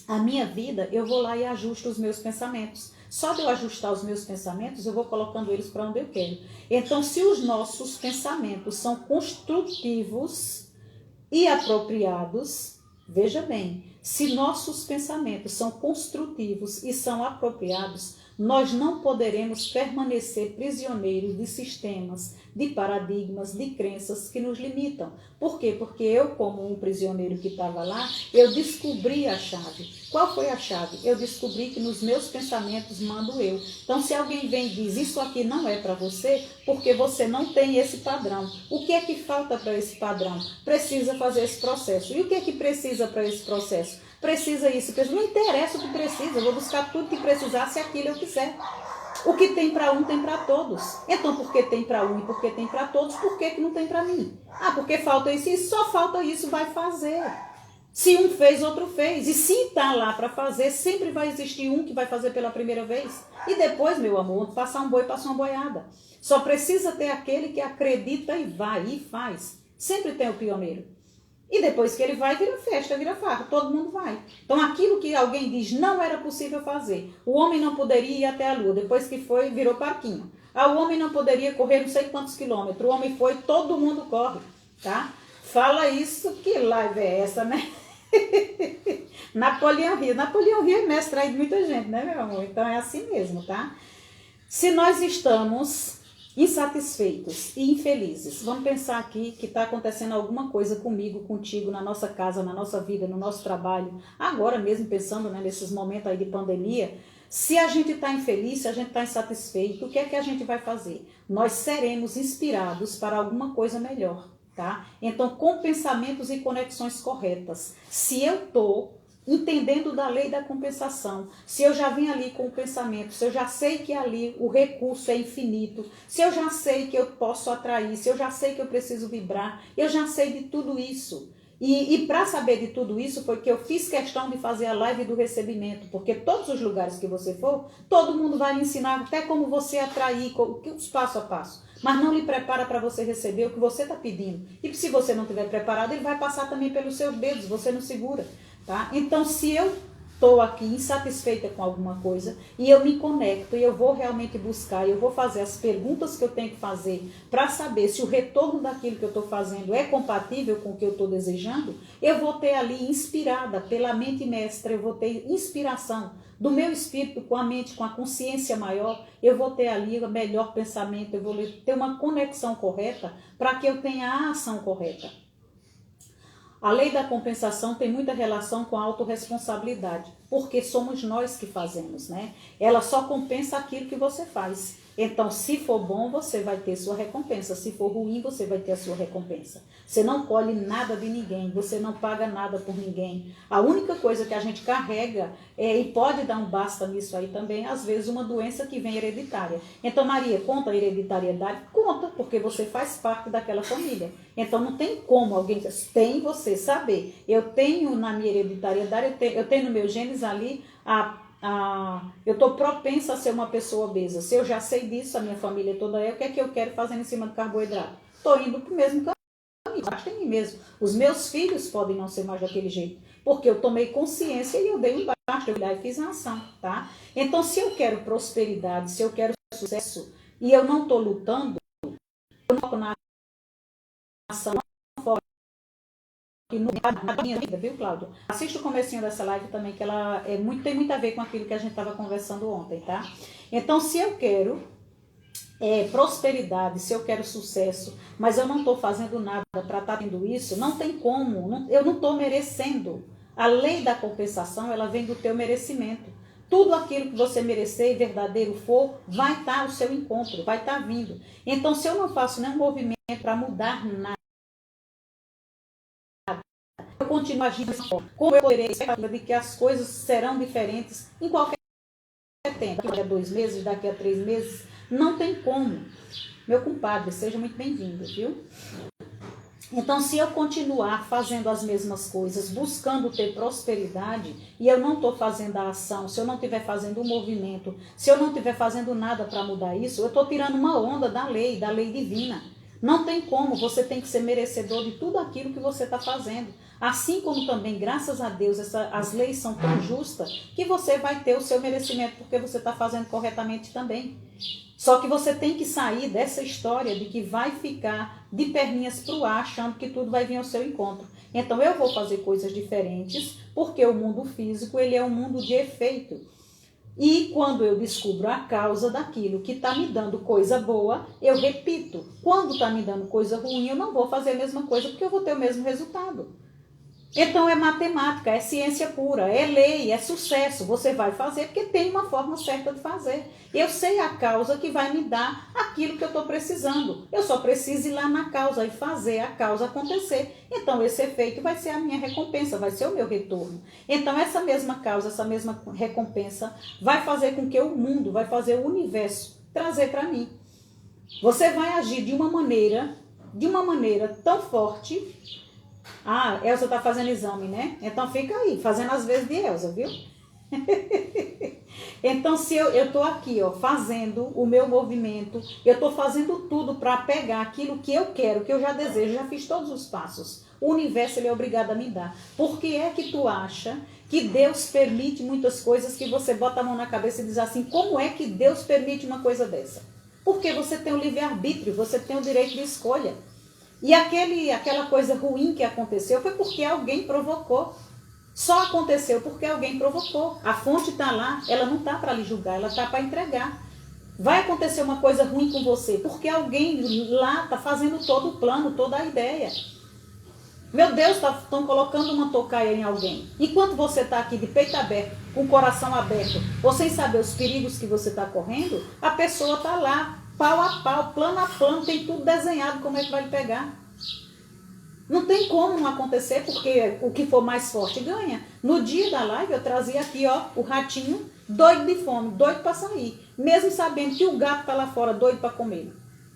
a minha vida, eu vou lá e ajusto os meus pensamentos. Só de eu ajustar os meus pensamentos, eu vou colocando eles para onde eu quero. Então, se os nossos pensamentos são construtivos e apropriados, veja bem, se nossos pensamentos são construtivos e são apropriados, nós não poderemos permanecer prisioneiros de sistemas, de paradigmas, de crenças que nos limitam. Por quê? Porque eu, como um prisioneiro que estava lá, eu descobri a chave. Qual foi a chave? Eu descobri que nos meus pensamentos mando eu. Então, se alguém vem e diz, isso aqui não é para você, porque você não tem esse padrão. O que é que falta para esse padrão? Precisa fazer esse processo. E o que é que precisa para esse processo? Precisa isso. Não interessa o que precisa, eu vou buscar tudo que precisar, se aquilo eu quiser. O que tem para um, tem para todos. Então, porque tem para um e porque tem para todos, por que não tem para mim? Ah, porque falta isso e só falta isso, vai fazer. Se um fez, outro fez. E se está lá para fazer, sempre vai existir um que vai fazer pela primeira vez. E depois, meu amor, passar um boi, passa uma boiada. Só precisa ter aquele que acredita e vai e faz. Sempre tem o pioneiro. E depois que ele vai, vira festa, vira farra, todo mundo vai. Então, aquilo que alguém diz não era possível fazer. O homem não poderia ir até a lua, depois que foi, virou parquinho. O homem não poderia correr não sei quantos quilômetros. O homem foi, todo mundo corre, tá? Fala isso, que live é essa, né? Napoleão Hill. Napoleão Hill é mestre aí de muita gente, né, meu amor? Então é assim mesmo, tá? Se nós estamos insatisfeitos e infelizes, vamos pensar aqui que está acontecendo alguma coisa comigo, contigo, na nossa casa, na nossa vida, no nosso trabalho, agora mesmo pensando, né, nesses momentos aí de pandemia. Se a gente está infeliz, se a gente está insatisfeito, o que é que a gente vai fazer? Nós seremos inspirados para alguma coisa melhor, tá? Então, com pensamentos e conexões corretas. Se eu estou entendendo da lei da compensação, se eu já vim ali com o pensamento, se eu já sei que ali o recurso é infinito, se eu já sei que eu posso atrair, se eu já sei que eu preciso vibrar, eu já sei de tudo isso. E para saber de tudo isso foi que eu fiz questão de fazer a live do recebimento, porque todos os lugares que você for, todo mundo vai lhe ensinar até como você atrair, os passo a passo. Mas não lhe prepara para você receber o que você está pedindo. E se você não estiver preparado, ele vai passar também pelos seus dedos, você não segura. Tá? Então, se eu estou aqui insatisfeita com alguma coisa e eu me conecto e eu vou realmente buscar, eu vou fazer as perguntas que eu tenho que fazer para saber se o retorno daquilo que eu estou fazendo é compatível com o que eu estou desejando, eu vou ter ali inspirada pela mente mestra, eu vou ter inspiração do meu espírito com a mente, com a consciência maior, eu vou ter ali o melhor pensamento, eu vou ter uma conexão correta para que eu tenha a ação correta. A lei da compensação tem muita relação com a autorresponsabilidade, porque somos nós que fazemos, né? Ela só compensa aquilo que você faz. Então, se for bom, você vai ter sua recompensa. Se for ruim, você vai ter a sua recompensa. Você não colhe nada de ninguém, você não paga nada por ninguém. A única coisa que a gente carrega, e pode dar um basta nisso aí também, às vezes uma doença que vem hereditária. Então, Maria, conta a hereditariedade? Conta, porque você faz parte daquela família. Então, não tem como alguém... Tem você saber. Eu tenho na minha hereditariedade, eu tenho no meu genes ali eu estou propensa a ser uma pessoa obesa. Se eu já sei disso, a minha família toda o que é que eu quero fazer em cima do carboidrato? Estou indo para o mesmo caminho, acho que em mim mesmo. Os meus filhos podem não ser mais daquele jeito, porque eu tomei consciência e eu dei um basta, eu e fiz a ação, tá? Então, se eu quero prosperidade, se eu quero sucesso, e eu não estou lutando, eu não foco na ação, não foco na minha vida, viu, Cláudio? Assista o comecinho dessa live também, que ela tem muito a ver com aquilo que a gente estava conversando ontem, tá? Então, se eu quero prosperidade, se eu quero sucesso, mas eu não estou fazendo nada para estar tendo isso, não tem como, eu não estou merecendo. A lei da compensação, ela vem do teu merecimento. Tudo aquilo que você merecer e verdadeiro for, vai estar ao seu encontro, vai estar vindo. Então, se eu não faço nenhum movimento para mudar nada, eu continuo agindo dessa forma. Como eu poderei expectativa de que as coisas serão diferentes em qualquer tempo? Daqui a 2 meses, daqui a 3 meses, não tem como. Meu compadre, seja muito bem-vindo, viu? Então, se eu continuar fazendo as mesmas coisas, buscando ter prosperidade, e eu não estou fazendo a ação, se eu não estiver fazendo um movimento, se eu não estiver fazendo nada para mudar isso, eu estou tirando uma onda da lei divina. Não tem como, você tem que ser merecedor de tudo aquilo que você está fazendo. Assim como também, graças a Deus, as leis são tão justas que você vai ter o seu merecimento porque você está fazendo corretamente também. Só que você tem que sair dessa história de que vai ficar de perninhas para o ar achando que tudo vai vir ao seu encontro. Então eu vou fazer coisas diferentes porque o mundo físico ele é um mundo de efeito. E quando eu descubro a causa daquilo que está me dando coisa boa, eu repito. Quando está me dando coisa ruim, eu não vou fazer a mesma coisa porque eu vou ter o mesmo resultado. Então é matemática, é ciência pura, é lei, é sucesso. Você vai fazer porque tem uma forma certa de fazer. Eu sei a causa que vai me dar aquilo que eu estou precisando. Eu só preciso ir lá na causa e fazer a causa acontecer. Então esse efeito vai ser a minha recompensa, vai ser o meu retorno. Então essa mesma causa, essa mesma recompensa vai fazer com que o mundo, vai fazer o universo trazer para mim. Você vai agir de uma maneira tão forte. Ah, Elza está fazendo exame, né? Então fica aí, fazendo as vezes de Elza, viu? Então se eu estou aqui, ó, fazendo o meu movimento, eu estou fazendo tudo para pegar aquilo que eu quero, que eu já desejo, já fiz todos os passos. O universo ele é obrigado a me dar. Por que é que tu acha que Deus permite muitas coisas que você bota a mão na cabeça e diz assim, como é que Deus permite uma coisa dessa? Porque você tem o livre-arbítrio, você tem o direito de escolha. E aquela coisa ruim que aconteceu foi porque alguém provocou. Só aconteceu porque alguém provocou. A fonte está lá, ela não está para lhe julgar, ela está para entregar. Vai acontecer uma coisa ruim com você porque alguém lá está fazendo todo o plano, toda a ideia. Meu Deus, estão colocando uma tocaia em alguém. Enquanto você está aqui de peito aberto, com o coração aberto, ou sem saber os perigos que você está correndo, a pessoa está lá, pau a pau, plano a plano, tem tudo desenhado como é que vai lhe pegar. Não tem como não acontecer, porque o que for mais forte ganha. No dia da live eu trazia aqui, ó, o ratinho doido de fome, doido para sair. Mesmo sabendo que o gato está lá fora doido para comer.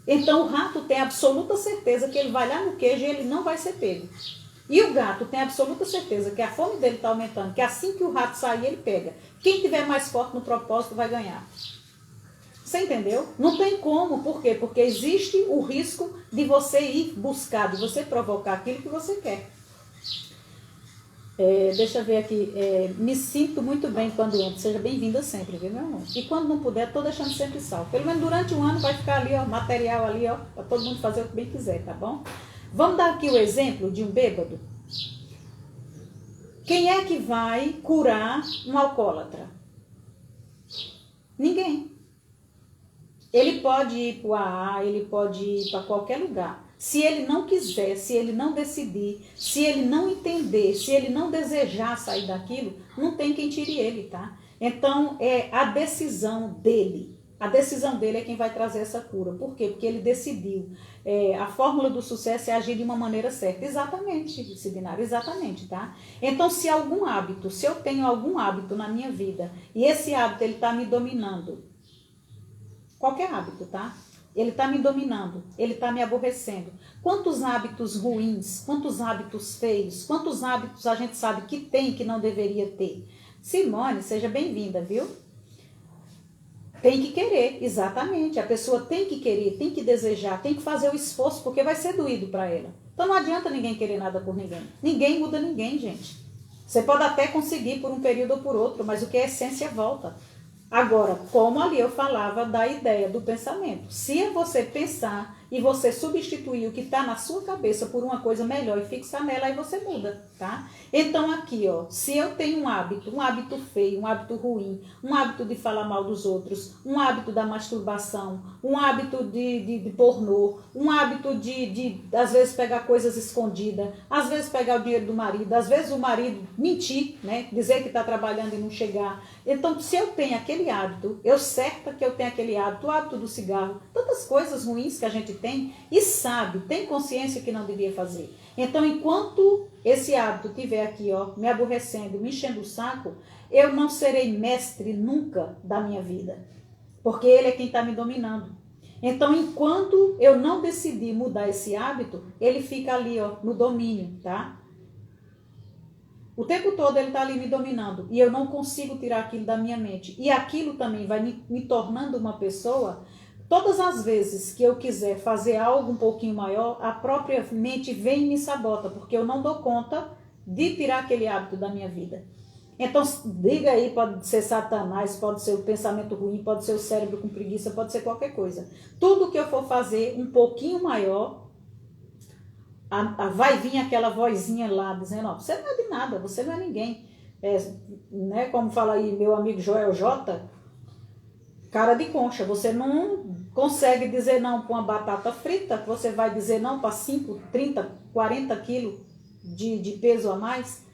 Então o rato tem absoluta certeza que ele vai lá no queijo e ele não vai ser pego. E o gato tem absoluta certeza que a fome dele está aumentando, que assim que o rato sair ele pega. Quem tiver mais forte no propósito vai ganhar. Você entendeu? Não tem como. Por quê? Porque existe o risco de você ir buscar, de você provocar aquilo que você quer. Deixa eu ver aqui. Me sinto muito bem quando entro. Seja bem-vinda sempre, viu, meu amor? E quando não puder, estou deixando sempre salvo. Pelo menos durante um ano vai ficar ali, ó, material ali, ó, para todo mundo fazer o que bem quiser, tá bom? Vamos dar aqui o exemplo de um bêbado. Quem é que vai curar um alcoólatra? Ninguém. Ele pode ir para o AA, ele pode ir para qualquer lugar. Se ele não quiser, se ele não decidir, se ele não entender, se ele não desejar sair daquilo, não tem quem tire ele, tá? Então, é a decisão dele. A decisão dele é quem vai trazer essa cura. Por quê? Porque ele decidiu. A fórmula do sucesso é agir de uma maneira certa. Exatamente, Sibinário, exatamente, tá? Então, se eu tenho algum hábito na minha vida, e esse hábito ele está me dominando, qualquer hábito, tá? Ele está me dominando, ele está me aborrecendo. Quantos hábitos ruins, quantos hábitos feios, quantos hábitos a gente sabe que tem que não deveria ter? Simone, seja bem-vinda, viu? Tem que querer, exatamente. A pessoa tem que querer, tem que desejar, tem que fazer o esforço, porque vai ser doído para ela. Então não adianta ninguém querer nada por ninguém. Ninguém muda ninguém, gente. Você pode até conseguir por um período ou por outro, mas o que é essência volta. Agora, como ali eu falava da ideia do pensamento, se é você pensar e você substituir o que está na sua cabeça por uma coisa melhor e fixar nela, aí você muda, tá? Então aqui, ó, se eu tenho um hábito feio, um hábito ruim, um hábito de falar mal dos outros, um hábito da masturbação, um hábito de pornô, um hábito de às vezes pegar coisas escondidas, às vezes pegar o dinheiro do marido, às vezes o marido mentir, né? Dizer que está trabalhando e não chegar. Então, se eu tenho aquele hábito, eu certa que eu tenho aquele hábito, o hábito do cigarro, tantas coisas ruins que a gente tem e sabe, tem consciência que não devia fazer. Então, enquanto esse hábito estiver aqui, ó, me aborrecendo, me enchendo o saco, eu não serei mestre nunca da minha vida, porque ele é quem está me dominando. Então, enquanto eu não decidir mudar esse hábito, ele fica ali, ó, no domínio, tá? O tempo todo ele está ali me dominando e eu não consigo tirar aquilo da minha mente. E aquilo também vai me tornando uma pessoa. Todas as vezes que eu quiser fazer algo um pouquinho maior, a própria mente vem e me sabota, porque eu não dou conta de tirar aquele hábito da minha vida. Então, diga aí, pode ser Satanás, pode ser o pensamento ruim, pode ser o cérebro com preguiça, pode ser qualquer coisa. Tudo que eu for fazer um pouquinho maior, vai vir aquela vozinha lá dizendo, ó, você não é de nada, você não é ninguém. Né, como fala aí meu amigo Joel J, cara de concha, você não consegue dizer não para uma batata frita, você vai dizer não para 5, 30, 40 quilos de peso a mais.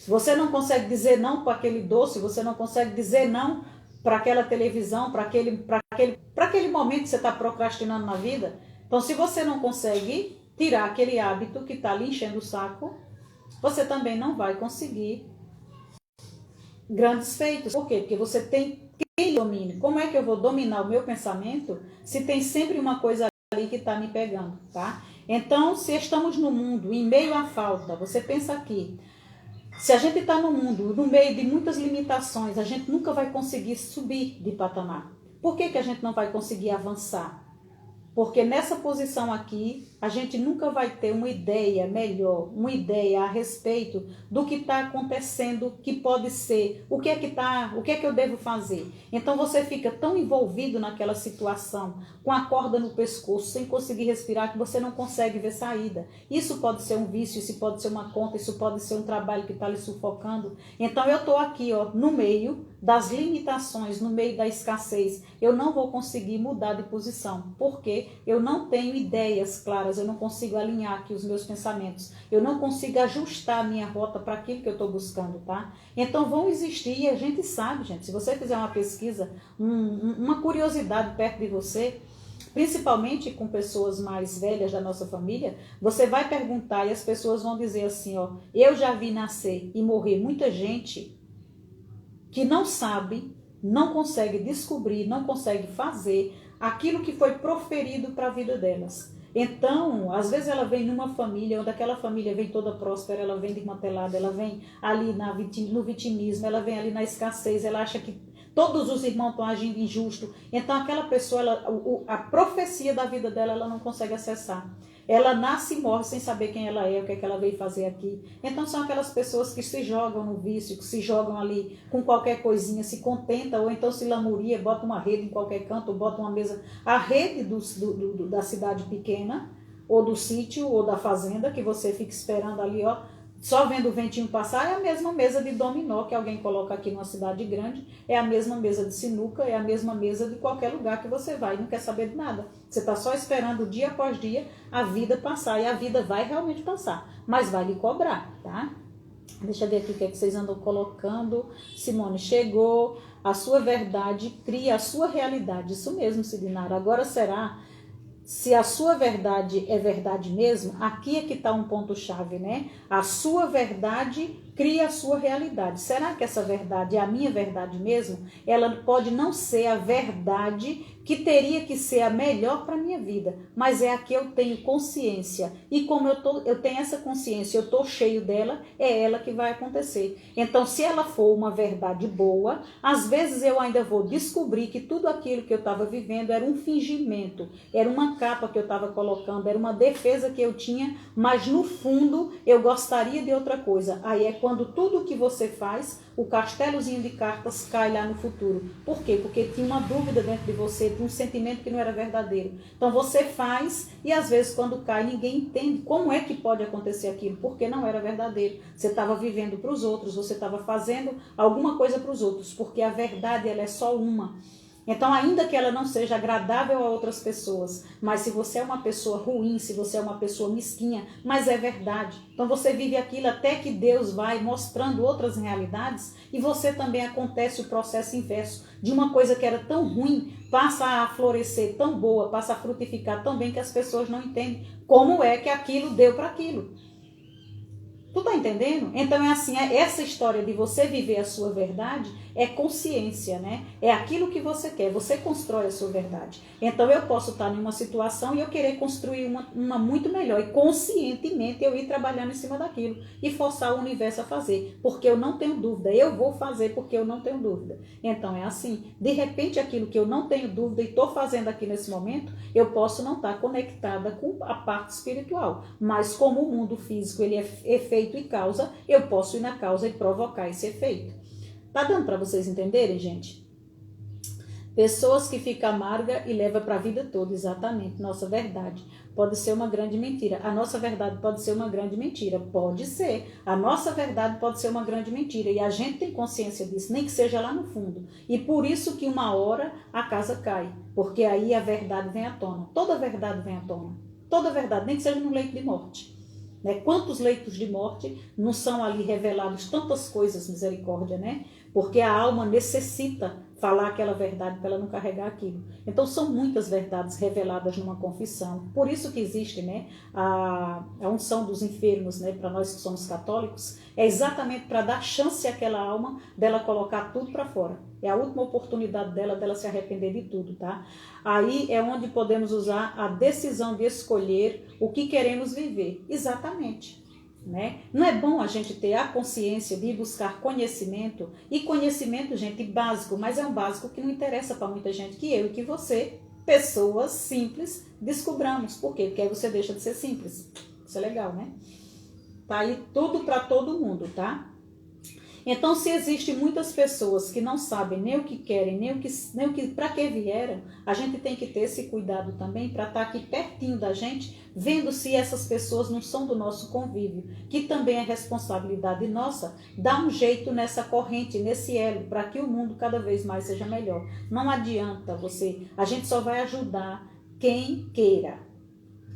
Você não consegue dizer não para aquele doce, você não consegue dizer não para aquela televisão, para aquele momento que você está procrastinando na vida. Então, se você não consegue tirar aquele hábito que está ali enchendo o saco, você também não vai conseguir grandes feitos. Por quê? Porque você tem quem domine. Como é que eu vou dominar o meu pensamento se tem sempre uma coisa ali que está me pegando, tá? Então, se estamos no mundo, em meio à falta, você pensa aqui, se a gente está no mundo, no meio de muitas limitações, a gente nunca vai conseguir subir de patamar. Por que a gente não vai conseguir avançar? Porque nessa posição aqui, a gente nunca vai ter uma ideia melhor, uma ideia a respeito do que está acontecendo, que pode ser, o que é que eu devo fazer. Então você fica tão envolvido naquela situação, com a corda no pescoço, sem conseguir respirar, que você não consegue ver saída. Isso pode ser um vício, isso pode ser uma conta, isso pode ser um trabalho que está lhe sufocando. Então eu estou aqui, ó, no meio das limitações, no meio da escassez. Eu não vou conseguir mudar de posição, porque eu não tenho ideias claras, eu não consigo alinhar aqui os meus pensamentos, eu não consigo ajustar a minha rota para aquilo que eu estou buscando, tá? Então vão existir, e a gente sabe, gente, se você fizer uma pesquisa, uma curiosidade perto de você, principalmente com pessoas mais velhas da nossa família, você vai perguntar e as pessoas vão dizer assim, ó, eu já vi nascer e morrer muita gente que não sabe, não consegue descobrir, não consegue fazer aquilo que foi proferido para a vida delas. Então, às vezes ela vem numa família, onde aquela família vem toda próspera, ela vem desmantelada, ela vem ali no vitimismo, ela vem ali na escassez, ela acha que todos os irmãos estão agindo injusto. Então aquela pessoa, a profecia da vida dela, ela não consegue acessar. Ela nasce e morre sem saber quem ela é, o que é que ela veio fazer aqui. Então são aquelas pessoas que se jogam no vício, que se jogam ali com qualquer coisinha, se contenta, ou então se lamuria, bota uma rede em qualquer canto, ou bota uma mesa. A rede da cidade pequena, ou do sítio, ou da fazenda, que você fica esperando ali, ó, só vendo o ventinho passar, é a mesma mesa de dominó que alguém coloca aqui numa cidade grande, é a mesma mesa de sinuca, é a mesma mesa de qualquer lugar que você vai, não quer saber de nada. Você está só esperando dia após dia a vida passar, e a vida vai realmente passar, mas vai lhe cobrar, tá? Deixa eu ver aqui o que é que vocês andam colocando. Simone chegou, a sua verdade cria a sua realidade, isso mesmo, Sidinara. Agora será... Se a sua verdade é verdade mesmo, aqui é que está um ponto-chave, né? A sua verdade cria a sua realidade. Será que essa verdade é a minha verdade mesmo? Ela pode não ser a verdade que teria que ser a melhor para a minha vida, mas é a que eu tenho consciência. E como eu tenho essa consciência, eu estou cheio dela, é ela que vai acontecer. Então, se ela for uma verdade boa, às vezes eu ainda vou descobrir que tudo aquilo que eu estava vivendo era um fingimento, era uma capa que eu estava colocando, era uma defesa que eu tinha, mas no fundo eu gostaria de outra coisa. Aí é quando tudo que você faz, o castelozinho de cartas cai lá no futuro. Por quê? Porque tinha uma dúvida dentro de você, tinha um sentimento que não era verdadeiro. Então você faz e às vezes quando cai ninguém entende como é que pode acontecer aquilo, porque não era verdadeiro. Você estava vivendo para os outros, você estava fazendo alguma coisa para os outros, porque a verdade ela é só uma. Então, ainda que ela não seja agradável a outras pessoas, mas se você é uma pessoa ruim, se você é uma pessoa mesquinha, mas é verdade. Então, você vive aquilo até que Deus vai mostrando outras realidades e você também acontece o processo inverso. De uma coisa que era tão ruim, passa a florescer tão boa, passa a frutificar tão bem que as pessoas não entendem como é que aquilo deu para aquilo. Tu tá entendendo? Então é assim, essa história de você viver a sua verdade é consciência, né? É aquilo que você quer, você constrói a sua verdade. Então eu posso estar em uma situação e eu querer construir uma muito melhor e conscientemente eu ir trabalhando em cima daquilo e forçar o universo a fazer, porque eu não tenho dúvida, eu vou fazer porque eu não tenho dúvida. Então é assim, de repente aquilo que eu não tenho dúvida e estou fazendo aqui nesse momento, eu posso não estar conectada com a parte espiritual, mas como o mundo físico ele é efeito e causa, eu posso ir na causa e provocar esse efeito. Tá dando para vocês entenderem, gente? Pessoas que ficam amarga e levam para a vida toda, exatamente. Nossa verdade pode ser uma grande mentira. A nossa verdade pode ser uma grande mentira. Pode ser. A nossa verdade pode ser uma grande mentira. E a gente tem consciência disso, nem que seja lá no fundo. E por isso que uma hora a casa cai. Porque aí a verdade vem à tona. Toda verdade vem à tona. Toda verdade, nem que seja no leito de morte. Né? Quantos leitos de morte não são ali revelados tantas coisas, misericórdia, né? Porque a alma necessita falar aquela verdade para ela não carregar aquilo. Então são muitas verdades reveladas numa confissão. Por isso que existe, né, a unção dos enfermos, né, para nós que somos católicos, é exatamente para dar chance àquela alma dela colocar tudo para fora. É a última oportunidade dela se arrepender de tudo, tá? Aí é onde podemos usar a decisão de escolher o que queremos viver. Exatamente. Né? Não é bom a gente ter a consciência de ir buscar conhecimento, e conhecimento, gente, básico, mas é um básico que não interessa para muita gente, que eu e que você, pessoas simples descobramos. Por quê? Porque aí você deixa de ser simples. Isso é legal, né? Tá aí tudo para todo mundo, tá? Então, se existem muitas pessoas que não sabem nem o que querem, nem o que para que vieram, a gente tem que ter esse cuidado também para estar aqui pertinho da gente, vendo se essas pessoas não são do nosso convívio, que também é responsabilidade nossa, dar um jeito nessa corrente, nesse elo, para que o mundo cada vez mais seja melhor. Não adianta a gente só vai ajudar quem queira.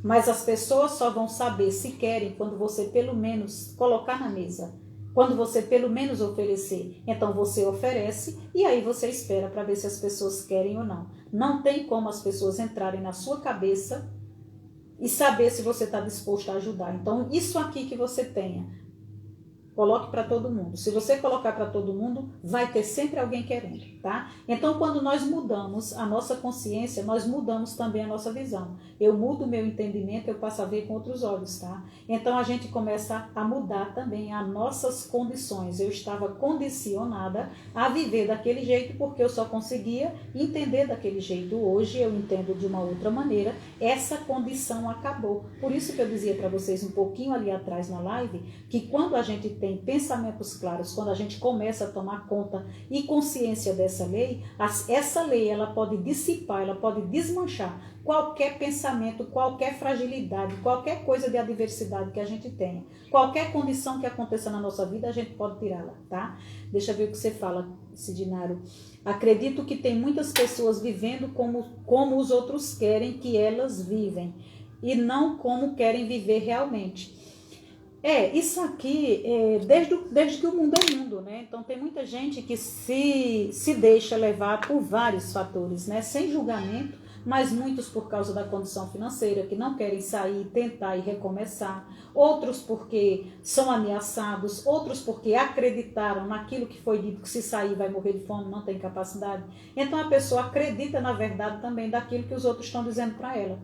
Mas as pessoas só vão saber se querem quando você pelo menos colocar na mesa. Quando você pelo menos oferecer, então você oferece e aí você espera para ver se as pessoas querem ou não. Não tem como as pessoas entrarem na sua cabeça e saber se você está disposto a ajudar. Então, isso aqui que você tenha, coloque para todo mundo. Se você colocar para todo mundo, vai ter sempre alguém querendo, tá? Então, quando nós mudamos a nossa consciência, nós mudamos também a nossa visão. Eu mudo o meu entendimento, eu passo a ver com outros olhos, tá? Então, a gente começa a mudar também as nossas condições. Eu estava condicionada a viver daquele jeito porque eu só conseguia entender daquele jeito. Hoje, eu entendo de uma outra maneira. Essa condição acabou. Por isso que eu dizia para vocês um pouquinho ali atrás na live, que quando a gente tem pensamentos claros, quando a gente começa a tomar conta e consciência dessa lei, essa lei ela pode dissipar, ela pode desmanchar qualquer pensamento, qualquer fragilidade, qualquer coisa de adversidade que a gente tenha. Qualquer condição que aconteça na nossa vida, a gente pode tirá-la, tá? Deixa eu ver o que você fala, Sidinaro. Acredito que tem muitas pessoas vivendo como os outros querem que elas vivem e não como querem viver realmente. Isso aqui, desde que o mundo é mundo, né? Então tem muita gente que se deixa levar por vários fatores, né? Sem julgamento, mas muitos por causa da condição financeira, que não querem sair, tentar e recomeçar. Outros porque são ameaçados, outros porque acreditaram naquilo que foi dito, que se sair vai morrer de fome, não tem capacidade. Então a pessoa acredita na verdade também daquilo que os outros estão dizendo para ela.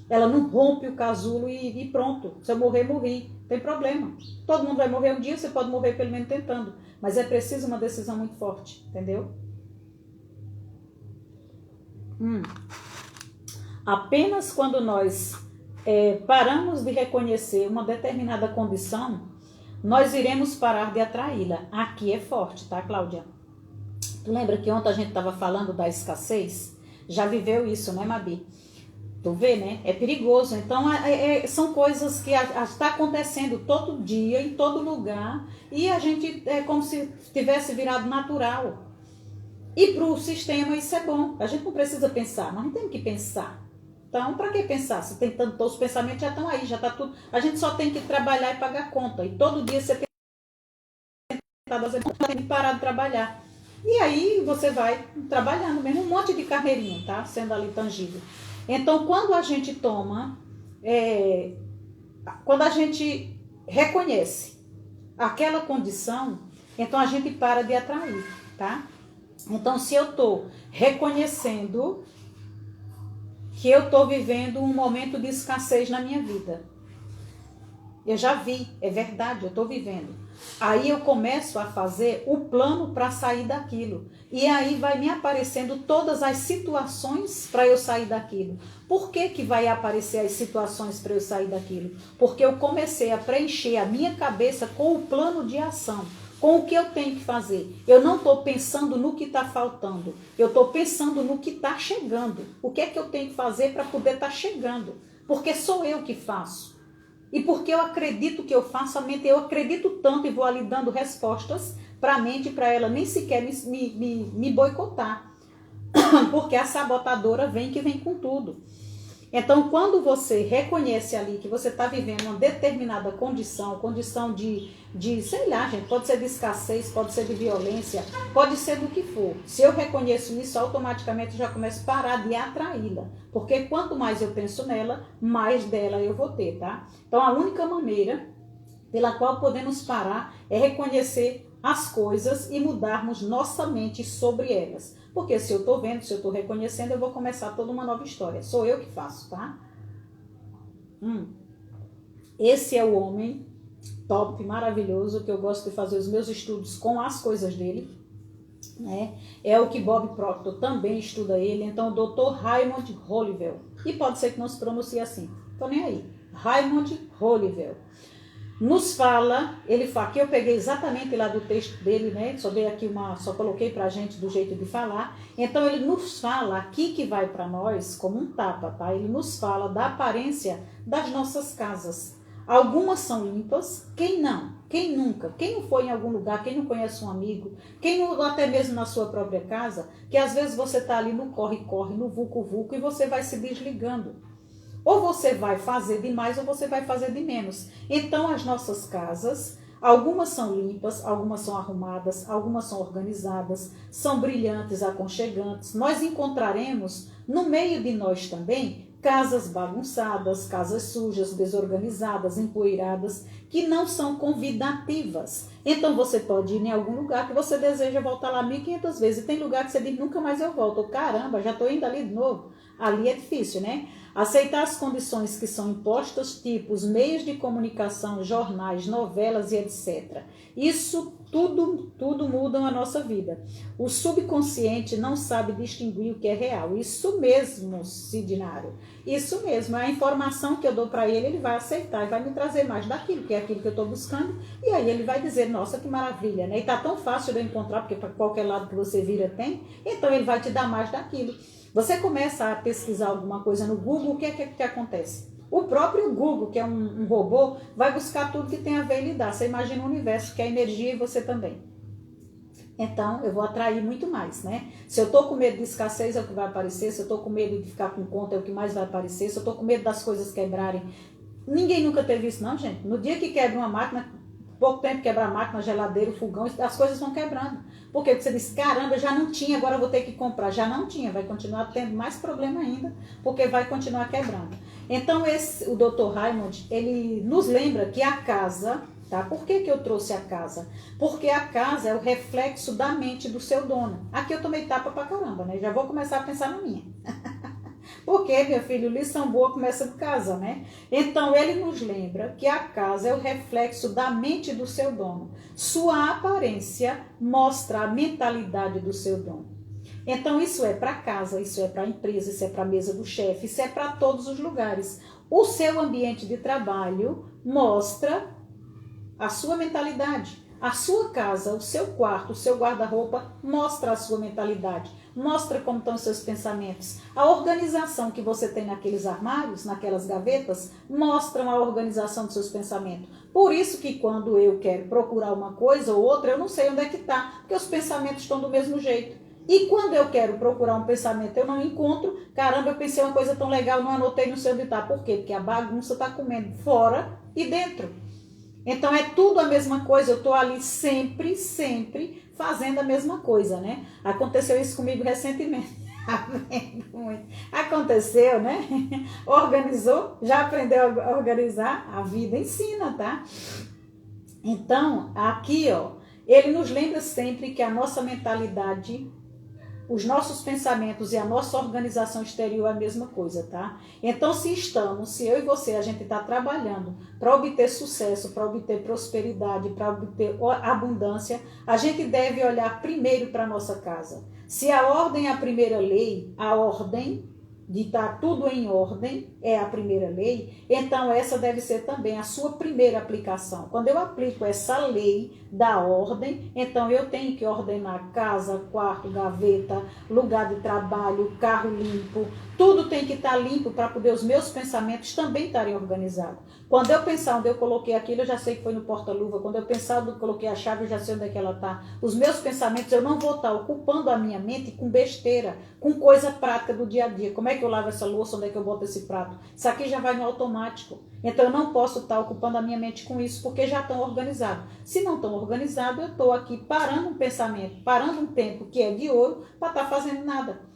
Ela não rompe o casulo e pronto. Se eu morrer, morri. Tem problema. Todo mundo vai morrer um dia, você pode morrer pelo menos tentando. Mas é preciso uma decisão muito forte, entendeu? Apenas quando nós paramos de reconhecer uma determinada condição, nós iremos parar de atraí-la. Aqui é forte, tá, Cláudia? Tu lembra que ontem a gente estava falando da escassez? Já viveu isso, né, Mabi? Tu vê, né? É perigoso. Então, são coisas que está acontecendo todo dia, em todo lugar, e a gente é como se tivesse virado natural. E para o sistema isso é bom. A gente não precisa pensar, nós não temos que pensar. Então, para que pensar? Se tem tanto, os pensamentos já estão aí, já está tudo. A gente só tem que trabalhar e pagar conta. E todo dia você tem que parar de trabalhar. E aí você vai trabalhando mesmo, um monte de carreirinha, tá? Sendo ali tangível. Então, quando a gente quando a gente reconhece aquela condição, então a gente para de atrair, tá? Então, se eu estou reconhecendo que eu estou vivendo um momento de escassez na minha vida, eu já vi, é verdade, eu estou vivendo. Aí eu começo a fazer o plano para sair daquilo. E aí vai me aparecendo todas as situações para eu sair daquilo. Por que vai aparecer as situações para eu sair daquilo? Porque eu comecei a preencher a minha cabeça com o plano de ação, com o que eu tenho que fazer. Eu não estou pensando no que está faltando. Eu estou pensando no que está chegando. O que é que eu tenho que fazer para poder estar chegando? Porque sou eu que faço. E porque eu acredito que eu faço, a mente, eu acredito tanto e vou ali dando respostas para a mente, para ela nem sequer me boicotar. Porque a sabotadora vem com tudo. Então, quando você reconhece ali que você está vivendo uma determinada condição de, sei lá, gente, pode ser de escassez, pode ser de violência, pode ser do que for. Se eu reconheço isso, automaticamente eu já começo a parar de atraí-la. Porque quanto mais eu penso nela, mais dela eu vou ter, tá? Então, a única maneira pela qual podemos parar é reconhecer as coisas e mudarmos nossa mente sobre elas. Porque se eu estou vendo, se eu estou reconhecendo, eu vou começar toda uma nova história. Sou eu que faço, tá? Esse é o homem top, maravilhoso, que eu gosto de fazer os meus estudos com as coisas dele. né? É o que Bob Proctor também estuda ele. Então, o Dr. Raymond Hollivel. E pode ser que não se pronuncie assim. Tô nem aí. Raymond Hollivel. Nos fala, ele fala, que eu peguei exatamente lá do texto dele, né? Só coloquei pra gente do jeito de falar. Então ele nos fala aqui que vai para nós como um tapa, tá? Ele nos fala da aparência das nossas casas. Algumas são limpas, quem não? Quem nunca? Quem não foi em algum lugar, quem não conhece um amigo, quem não, até mesmo na sua própria casa, que às vezes você tá ali no corre-corre, no vucu-vucu e você vai se desligando. Ou você vai fazer de mais ou você vai fazer de menos. Então, as nossas casas, algumas são limpas, algumas são arrumadas, algumas são organizadas, são brilhantes, aconchegantes. Nós encontraremos no meio de nós também casas bagunçadas, casas sujas, desorganizadas, empoeiradas, que não são convidativas. Então, você pode ir em algum lugar que você deseja voltar lá 1.500 vezes. E tem lugar que você diz, nunca mais eu volto. Caramba, já estou indo ali de novo. Ali é difícil, né? Aceitar as condições que são impostas, tipo os meios de comunicação, jornais, novelas e etc. Isso tudo muda a nossa vida. O subconsciente não sabe distinguir o que é real. Isso mesmo, Sidnário. Isso mesmo. A informação que eu dou para ele, ele vai aceitar e vai me trazer mais daquilo, que é aquilo que eu estou buscando. E aí ele vai dizer, nossa, que maravilha, né? E está tão fácil de eu encontrar, porque para qualquer lado que você vira tem. Então ele vai te dar mais daquilo. Você começa a pesquisar alguma coisa no Google, o que é que acontece? O próprio Google, que é um robô, vai buscar tudo que tem a ver e lhe dar. Você imagina o universo, que é energia e você também. Então, eu vou atrair muito mais, né? Se eu estou com medo de escassez, é o que vai aparecer. Se eu estou com medo de ficar com conta, é o que mais vai aparecer. Se eu estou com medo das coisas quebrarem. Ninguém nunca teve isso, não, gente. No dia que quebra uma máquina, pouco tempo quebra a máquina, geladeira, fogão, as coisas vão quebrando. Porque você diz, caramba, já não tinha, agora eu vou ter que comprar. Já não tinha, vai continuar tendo mais problema ainda, porque vai continuar quebrando. Então, o Dr. Raymond, ele nos lembra que a casa, tá? Por que eu trouxe a casa? Porque a casa é o reflexo da mente do seu dono. Aqui eu tomei tapa pra caramba, né? Já vou começar a pensar na minha. Porque, meu filho, lição boa começa de casa, né? Então, ele nos lembra que a casa é o reflexo da mente do seu dono. Sua aparência mostra a mentalidade do seu dono. Então, isso é para casa, isso é para a empresa, isso é para a mesa do chefe, isso é para todos os lugares. O seu ambiente de trabalho mostra a sua mentalidade. A sua casa, o seu quarto, o seu guarda-roupa mostra a sua mentalidade, mostra como estão os seus pensamentos. A organização que você tem naqueles armários, naquelas gavetas, mostram a organização dos seus pensamentos. Por isso que quando eu quero procurar uma coisa ou outra, eu não sei onde é que está, porque os pensamentos estão do mesmo jeito. E quando eu quero procurar um pensamento, eu não encontro. Caramba, eu pensei uma coisa tão legal, não anotei, não sei onde está. Por quê? Porque a bagunça está comendo fora e dentro. Então, é tudo a mesma coisa, eu estou ali sempre fazendo a mesma coisa, né? Aconteceu isso comigo recentemente. Aconteceu, né? Organizou, já aprendeu a organizar, a vida ensina, tá? Então, aqui, ó, ele nos lembra sempre que a nossa mentalidade, os nossos pensamentos e a nossa organização exterior é a mesma coisa, tá? Então, se eu e você, a gente está trabalhando para obter sucesso, para obter prosperidade, para obter abundância, a gente deve olhar primeiro para a nossa casa. Se a ordem é a primeira lei, a ordem de estar tudo em ordem é a primeira lei, então essa deve ser também a sua primeira aplicação. Quando eu aplico essa lei da ordem, então eu tenho que ordenar casa, quarto, gaveta, lugar de trabalho, carro limpo, tudo tem que estar limpo para poder os meus pensamentos também estarem organizados. Quando eu pensar onde eu coloquei aquilo, eu já sei que foi no porta-luva. Quando eu pensar onde eu coloquei a chave, eu já sei onde é que ela está. Os meus pensamentos, eu não vou estar ocupando a minha mente com besteira, com coisa prática do dia a dia. Como é que eu lavo essa louça? Onde é que eu boto esse prato? Isso aqui já vai no automático. Então eu não posso estar ocupando a minha mente com isso, porque já estão organizados. Se não estão organizados, eu estou aqui parando um pensamento, parando um tempo que é de ouro, para estar fazendo nada.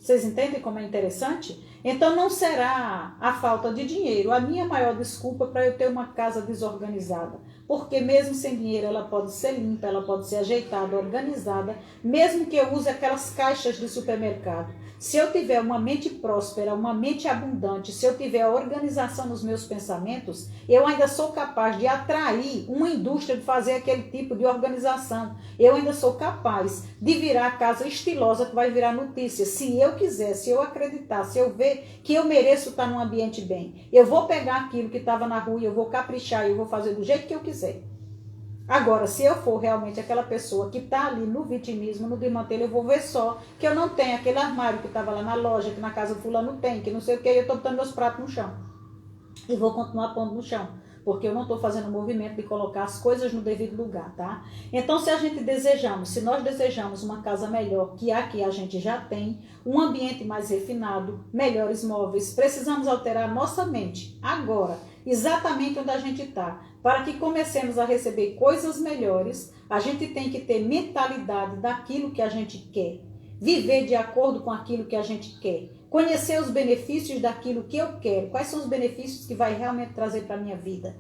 Vocês entendem como é interessante? Então não será a falta de dinheiro a minha maior desculpa para eu ter uma casa desorganizada. porque mesmo sem dinheiro ela pode ser limpa, ela pode ser ajeitada, organizada, mesmo que eu use aquelas caixas de supermercado. Se eu tiver uma mente próspera, uma mente abundante, se eu tiver organização nos meus pensamentos, eu ainda sou capaz de atrair uma indústria de fazer aquele tipo de organização. Eu ainda sou capaz de virar a casa estilosa que vai virar notícia. Se eu quiser, se eu acreditar, se eu ver que eu mereço estar num ambiente bem, eu vou pegar aquilo que estava na rua, eu vou caprichar, eu vou fazer do jeito que eu quiser. Agora, se eu for realmente aquela pessoa que está ali no vitimismo, no desmantelo, eu vou ver só que eu não tenho aquele armário que estava lá na loja, que na casa do fulano tem, que não sei o que, eu estou botando meus pratos no chão. E vou continuar pondo no chão, porque eu não estou fazendo o movimento de colocar as coisas no devido lugar, tá? Então, se nós desejamos uma casa melhor, que aqui a gente já tem, um ambiente mais refinado, melhores móveis, precisamos alterar nossa mente agora, exatamente onde a gente está. Para que comecemos a receber coisas melhores, a gente tem que ter mentalidade daquilo que a gente quer, viver de acordo com aquilo que a gente quer, conhecer os benefícios daquilo que eu quero, quais são os benefícios que vai realmente trazer para a minha vida,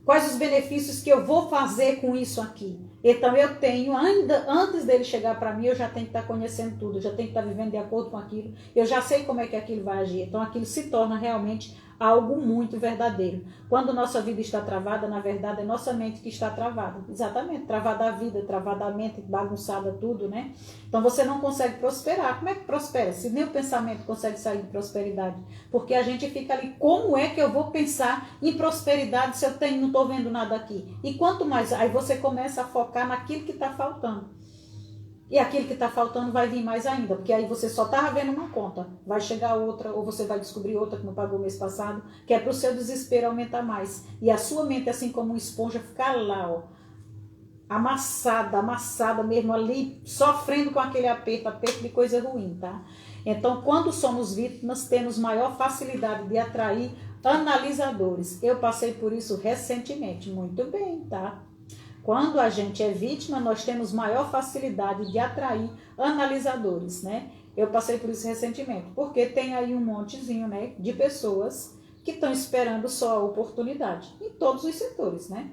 quais os benefícios que eu vou fazer com isso aqui. Então eu tenho, ainda antes dele chegar para mim, eu já tenho que estar conhecendo tudo, eu já tenho que estar vivendo de acordo com aquilo, eu já sei como é que aquilo vai agir, então aquilo se torna realmente algo muito verdadeiro. Quando nossa vida está travada, na verdade é nossa mente que está travada. Exatamente, travada a vida, travada a mente, bagunçada tudo, né? Então você não consegue prosperar. Como é que prospera? Se nem o pensamento consegue sair de prosperidade. Porque a gente fica ali, como é que eu vou pensar em prosperidade se eu não estou vendo nada aqui? E quanto mais, aí você começa a focar naquilo que está faltando. E aquilo que está faltando vai vir mais ainda, porque aí você só estava vendo uma conta, vai chegar outra, ou você vai descobrir outra que não pagou mês passado, que é para o seu desespero aumentar mais. E a sua mente, assim como uma esponja, ficar lá, ó, amassada mesmo ali, sofrendo com aquele aperto de coisa ruim, tá? Então, quando somos vítimas, temos maior facilidade de atrair analisadores. Eu passei por isso recentemente, muito bem, tá? Quando a gente é vítima, nós temos maior facilidade de atrair analisadores, né? Eu passei por isso recentemente, porque tem aí um montezinho, né, de pessoas que estão esperando só a oportunidade, em todos os setores, né?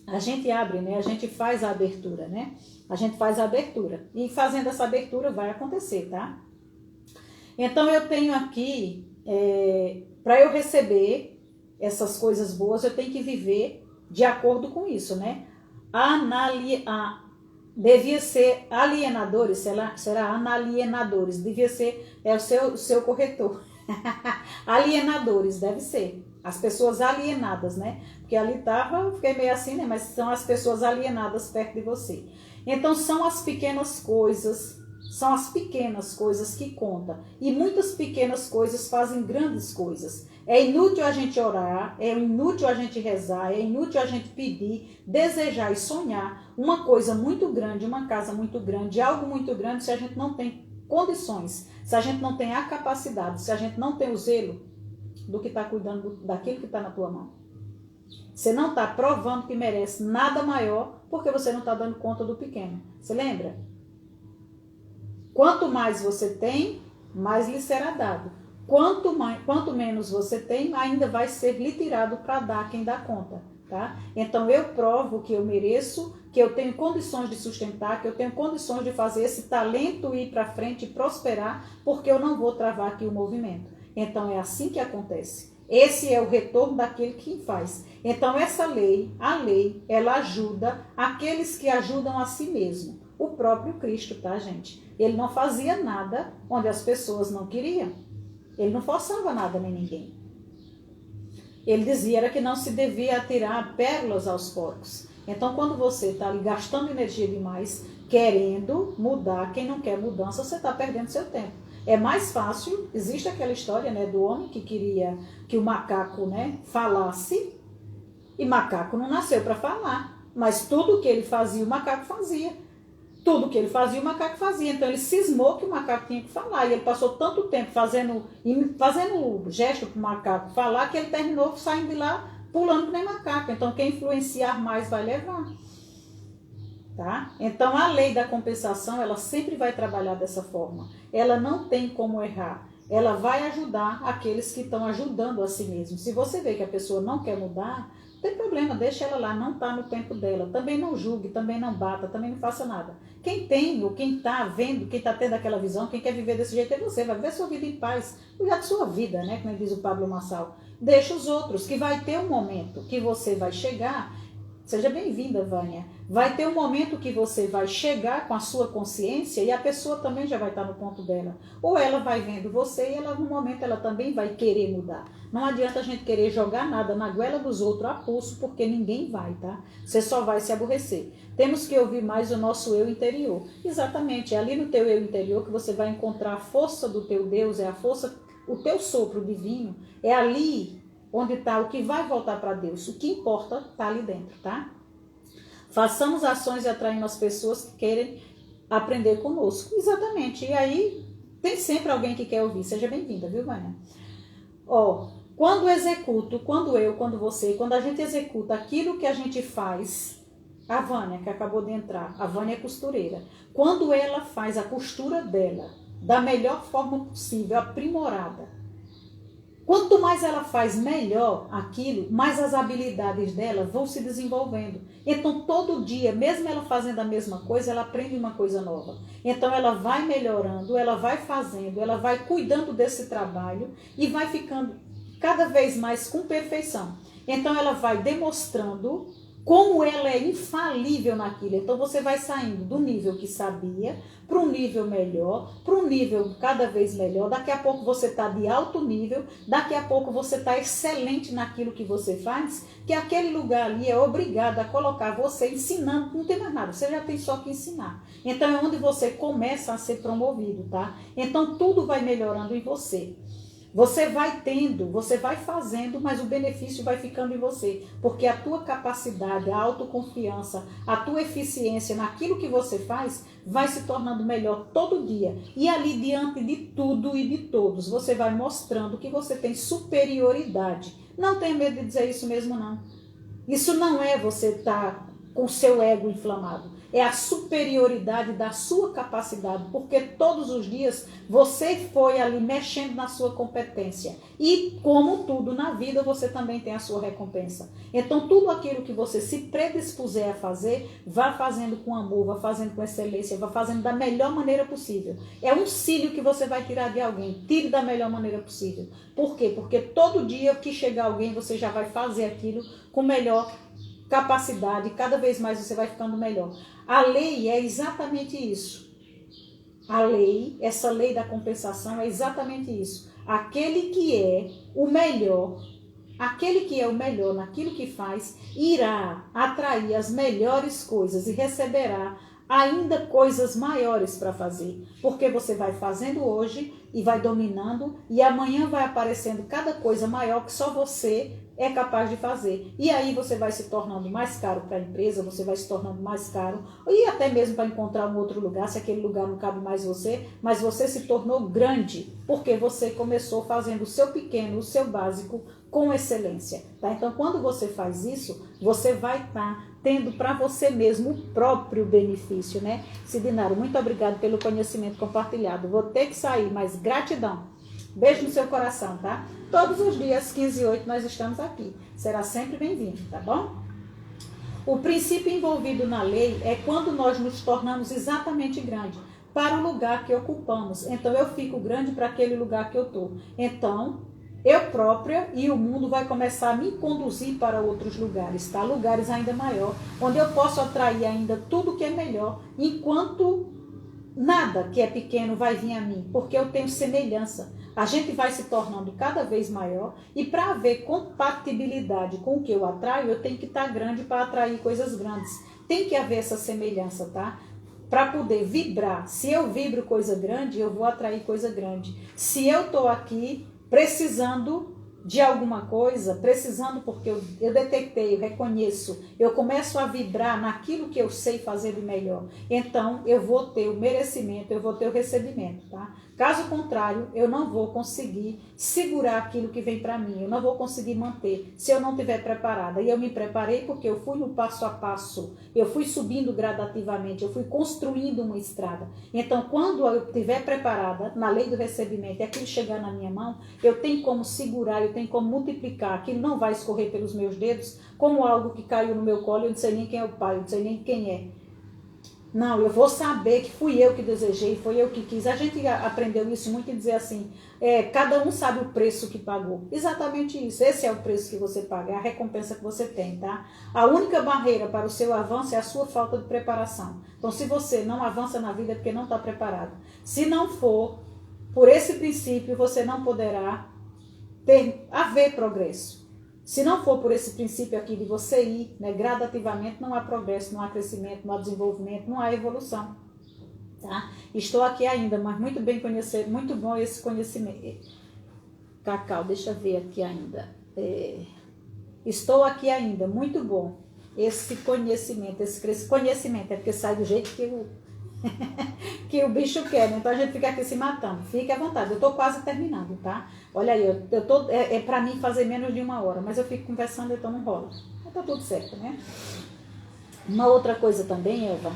A gente abre, né? A gente faz a abertura, né? A gente faz a abertura. E fazendo essa abertura vai acontecer, tá? Então eu tenho aqui, para eu receber essas coisas boas, eu tenho que viver de acordo com isso, né? Devia ser alienadores, será analienadores, devia ser o seu corretor. Alienadores, deve ser. As pessoas alienadas, né? Porque ali eu fiquei meio assim, né? Mas são as pessoas alienadas perto de você. Então são as pequenas coisas que contam. E muitas pequenas coisas fazem grandes coisas. É inútil a gente orar, é inútil a gente rezar, é inútil a gente pedir, desejar e sonhar uma coisa muito grande, uma casa muito grande, algo muito grande, se a gente não tem condições, se a gente não tem a capacidade, se a gente não tem o zelo do que está cuidando daquilo que está na tua mão. Você não está provando que merece nada maior porque você não está dando conta do pequeno. Você lembra? Quanto mais você tem, mais lhe será dado. Quanto menos você tem, ainda vai ser lhe tirado para dar quem dá conta, tá? Então eu provo que eu mereço, que eu tenho condições de sustentar, que eu tenho condições de fazer esse talento ir para frente e prosperar, porque eu não vou travar aqui o movimento. Então é assim que acontece. Esse é o retorno daquele que faz. Então essa lei, ela ajuda aqueles que ajudam a si mesmo. O próprio Cristo, tá, gente? Ele não fazia nada onde as pessoas não queriam. Ele não forçava nada nem ninguém. Ele dizia era que não se devia atirar pérolas aos porcos. Então, quando você está ali gastando energia demais, querendo mudar, quem não quer mudança, você está perdendo seu tempo. É mais fácil, existe aquela história, né, do homem que queria que o macaco, né, falasse, e macaco não nasceu para falar, mas tudo que ele fazia, o macaco fazia. Tudo que ele fazia, o macaco fazia. Então ele cismou que o macaco tinha que falar. E ele passou tanto tempo fazendo gesto para o macaco falar que ele terminou saindo de lá pulando que nem macaco. Então quem influenciar mais vai levar. Tá? Então a lei da compensação, ela sempre vai trabalhar dessa forma. Ela não tem como errar. ela vai ajudar aqueles que estão ajudando a si mesmo. Se você vê que a pessoa não quer mudar, não tem problema, deixa ela lá, não está no tempo dela. Também não julgue, também não bata, também não faça nada. Quem tem, ou quem está vendo, quem está tendo aquela visão, quem quer viver desse jeito é você, vai viver sua vida em paz, cuidar de sua vida, né? Como diz o Pablo Marçal. Deixa os outros, que vai ter um momento que você vai chegar. Seja bem-vinda, Vânia. Vai ter um momento que você vai chegar com a sua consciência e a pessoa também já vai estar no ponto dela. Ou ela vai vendo você e ela, no momento ela também vai querer mudar. Não adianta a gente querer jogar nada na goela dos outros a pulso, porque ninguém vai, tá? Você só vai se aborrecer. Temos que ouvir mais o nosso eu interior. Exatamente, é ali no teu eu interior que você vai encontrar a força do teu Deus, é a força, o teu sopro divino. É ali onde está o que vai voltar para Deus. O que importa está ali dentro, tá? Façamos ações e atraímos as pessoas que querem aprender conosco. Exatamente. E aí, tem sempre alguém que quer ouvir. Seja bem-vinda, viu, Vânia? Quando executo, quando você, quando a gente executa aquilo que a gente faz, a Vânia, que acabou de entrar, a Vânia é costureira. Quando ela faz a costura dela da melhor forma possível, aprimorada, quanto mais ela faz melhor aquilo, mais as habilidades dela vão se desenvolvendo. Então, todo dia, mesmo ela fazendo a mesma coisa, ela aprende uma coisa nova. Então, ela vai melhorando, ela vai fazendo, ela vai cuidando desse trabalho e vai ficando cada vez mais com perfeição. Então, ela vai demonstrando como ela é infalível naquilo. Então, você vai saindo do nível que sabia para um nível melhor, para um nível cada vez melhor. Daqui a pouco você está de alto nível, daqui a pouco você está excelente naquilo que você faz, que aquele lugar ali é obrigado a colocar você ensinando, não tem mais nada, você já tem só que ensinar. Então, é onde você começa a ser promovido, tá? Então, tudo vai melhorando em você. Você vai tendo, você vai fazendo, mas o benefício vai ficando em você. Porque a tua capacidade, a autoconfiança, a tua eficiência naquilo que você faz, vai se tornando melhor todo dia. E ali diante de tudo e de todos, você vai mostrando que você tem superioridade. Não tenha medo de dizer isso mesmo, não. Isso não é você estar com o seu ego inflamado. É a superioridade da sua capacidade, porque todos os dias você foi ali mexendo na sua competência. E como tudo na vida, você também tem a sua recompensa. Então, tudo aquilo que você se predispuser a fazer, vá fazendo com amor, vá fazendo com excelência, vá fazendo da melhor maneira possível. É um cílio que você vai tirar de alguém, tire da melhor maneira possível. Por quê? Porque todo dia que chegar alguém, você já vai fazer aquilo com melhor capacidade, cada vez mais você vai ficando melhor. A lei é exatamente isso. A lei, essa lei da compensação é exatamente isso. Aquele que é o melhor naquilo que faz, irá atrair as melhores coisas e receberá ainda coisas maiores para fazer. Porque você vai fazendo hoje e vai dominando e amanhã vai aparecendo cada coisa maior que só você é capaz de fazer. E aí você vai se tornando mais caro para a empresa, você vai se tornando mais caro, e até mesmo para encontrar um outro lugar, se aquele lugar não cabe mais você, mas você se tornou grande, porque você começou fazendo o seu pequeno, o seu básico, com excelência. Tá? Então, quando você faz isso, você vai estar tendo para você mesmo o próprio benefício, né? Sidinaro, muito obrigado pelo conhecimento compartilhado. Vou ter que sair, mas gratidão. Beijo no seu coração, tá? Todos os dias, 15 e 8, nós estamos aqui. Será sempre bem-vindo, tá bom? O princípio envolvido na lei é quando nós nos tornamos exatamente grandes para o lugar que ocupamos. Então, eu fico grande para aquele lugar que eu estou. Então, eu própria e o mundo vai começar a me conduzir para outros lugares, tá? Lugares ainda maior, onde eu posso atrair ainda tudo que é melhor, enquanto nada que é pequeno vai vir a mim, porque eu tenho semelhança. A gente vai se tornando cada vez maior e para haver compatibilidade com o que eu atraio, eu tenho que estar grande para atrair coisas grandes. Tem que haver essa semelhança, tá? Para poder vibrar. Se eu vibro coisa grande, eu vou atrair coisa grande. Se eu estou aqui precisando de alguma coisa, precisando, porque eu detectei, eu reconheço, eu começo a vibrar naquilo que eu sei fazer de melhor. Então, eu vou ter o merecimento, eu vou ter o recebimento, tá? Caso contrário, eu não vou conseguir segurar aquilo que vem para mim, eu não vou conseguir manter se eu não estiver preparada. E eu me preparei porque eu fui no passo a passo, eu fui subindo gradativamente, eu fui construindo uma estrada. Então, quando eu estiver preparada, na lei do recebimento, e aquilo chegar na minha mão, eu tenho como segurar, eu tenho como multiplicar, aquilo não vai escorrer pelos meus dedos como algo que caiu no meu colo, eu não sei nem quem é o pai, eu não sei nem quem é. Não, eu vou saber que fui eu que desejei, foi eu que quis. A gente aprendeu isso muito em dizer assim, cada um sabe o preço que pagou. Exatamente isso, esse é o preço que você paga, é a recompensa que você tem, tá? A única barreira para o seu avanço é a sua falta de preparação. Então, se você não avança na vida é porque não está preparado. Se não for por esse princípio, você não poderá haver progresso. Se não for por esse princípio aqui de você ir, né, gradativamente, não há progresso, não há crescimento, não há desenvolvimento, não há evolução. Tá? Estou aqui ainda, mas muito bem conhecer, muito bom esse conhecimento. Cacau, deixa eu ver aqui ainda. Estou aqui ainda, muito bom esse conhecimento, esse conhecimento, é porque sai do jeito que o bicho quer, né? Então a gente fica aqui se matando. Fique à vontade, eu estou quase terminando, tá? Olha aí, é para mim fazer menos de 1 hora, mas eu fico conversando, então não rola. Mas tá tudo certo, né? Uma outra coisa também, Eva,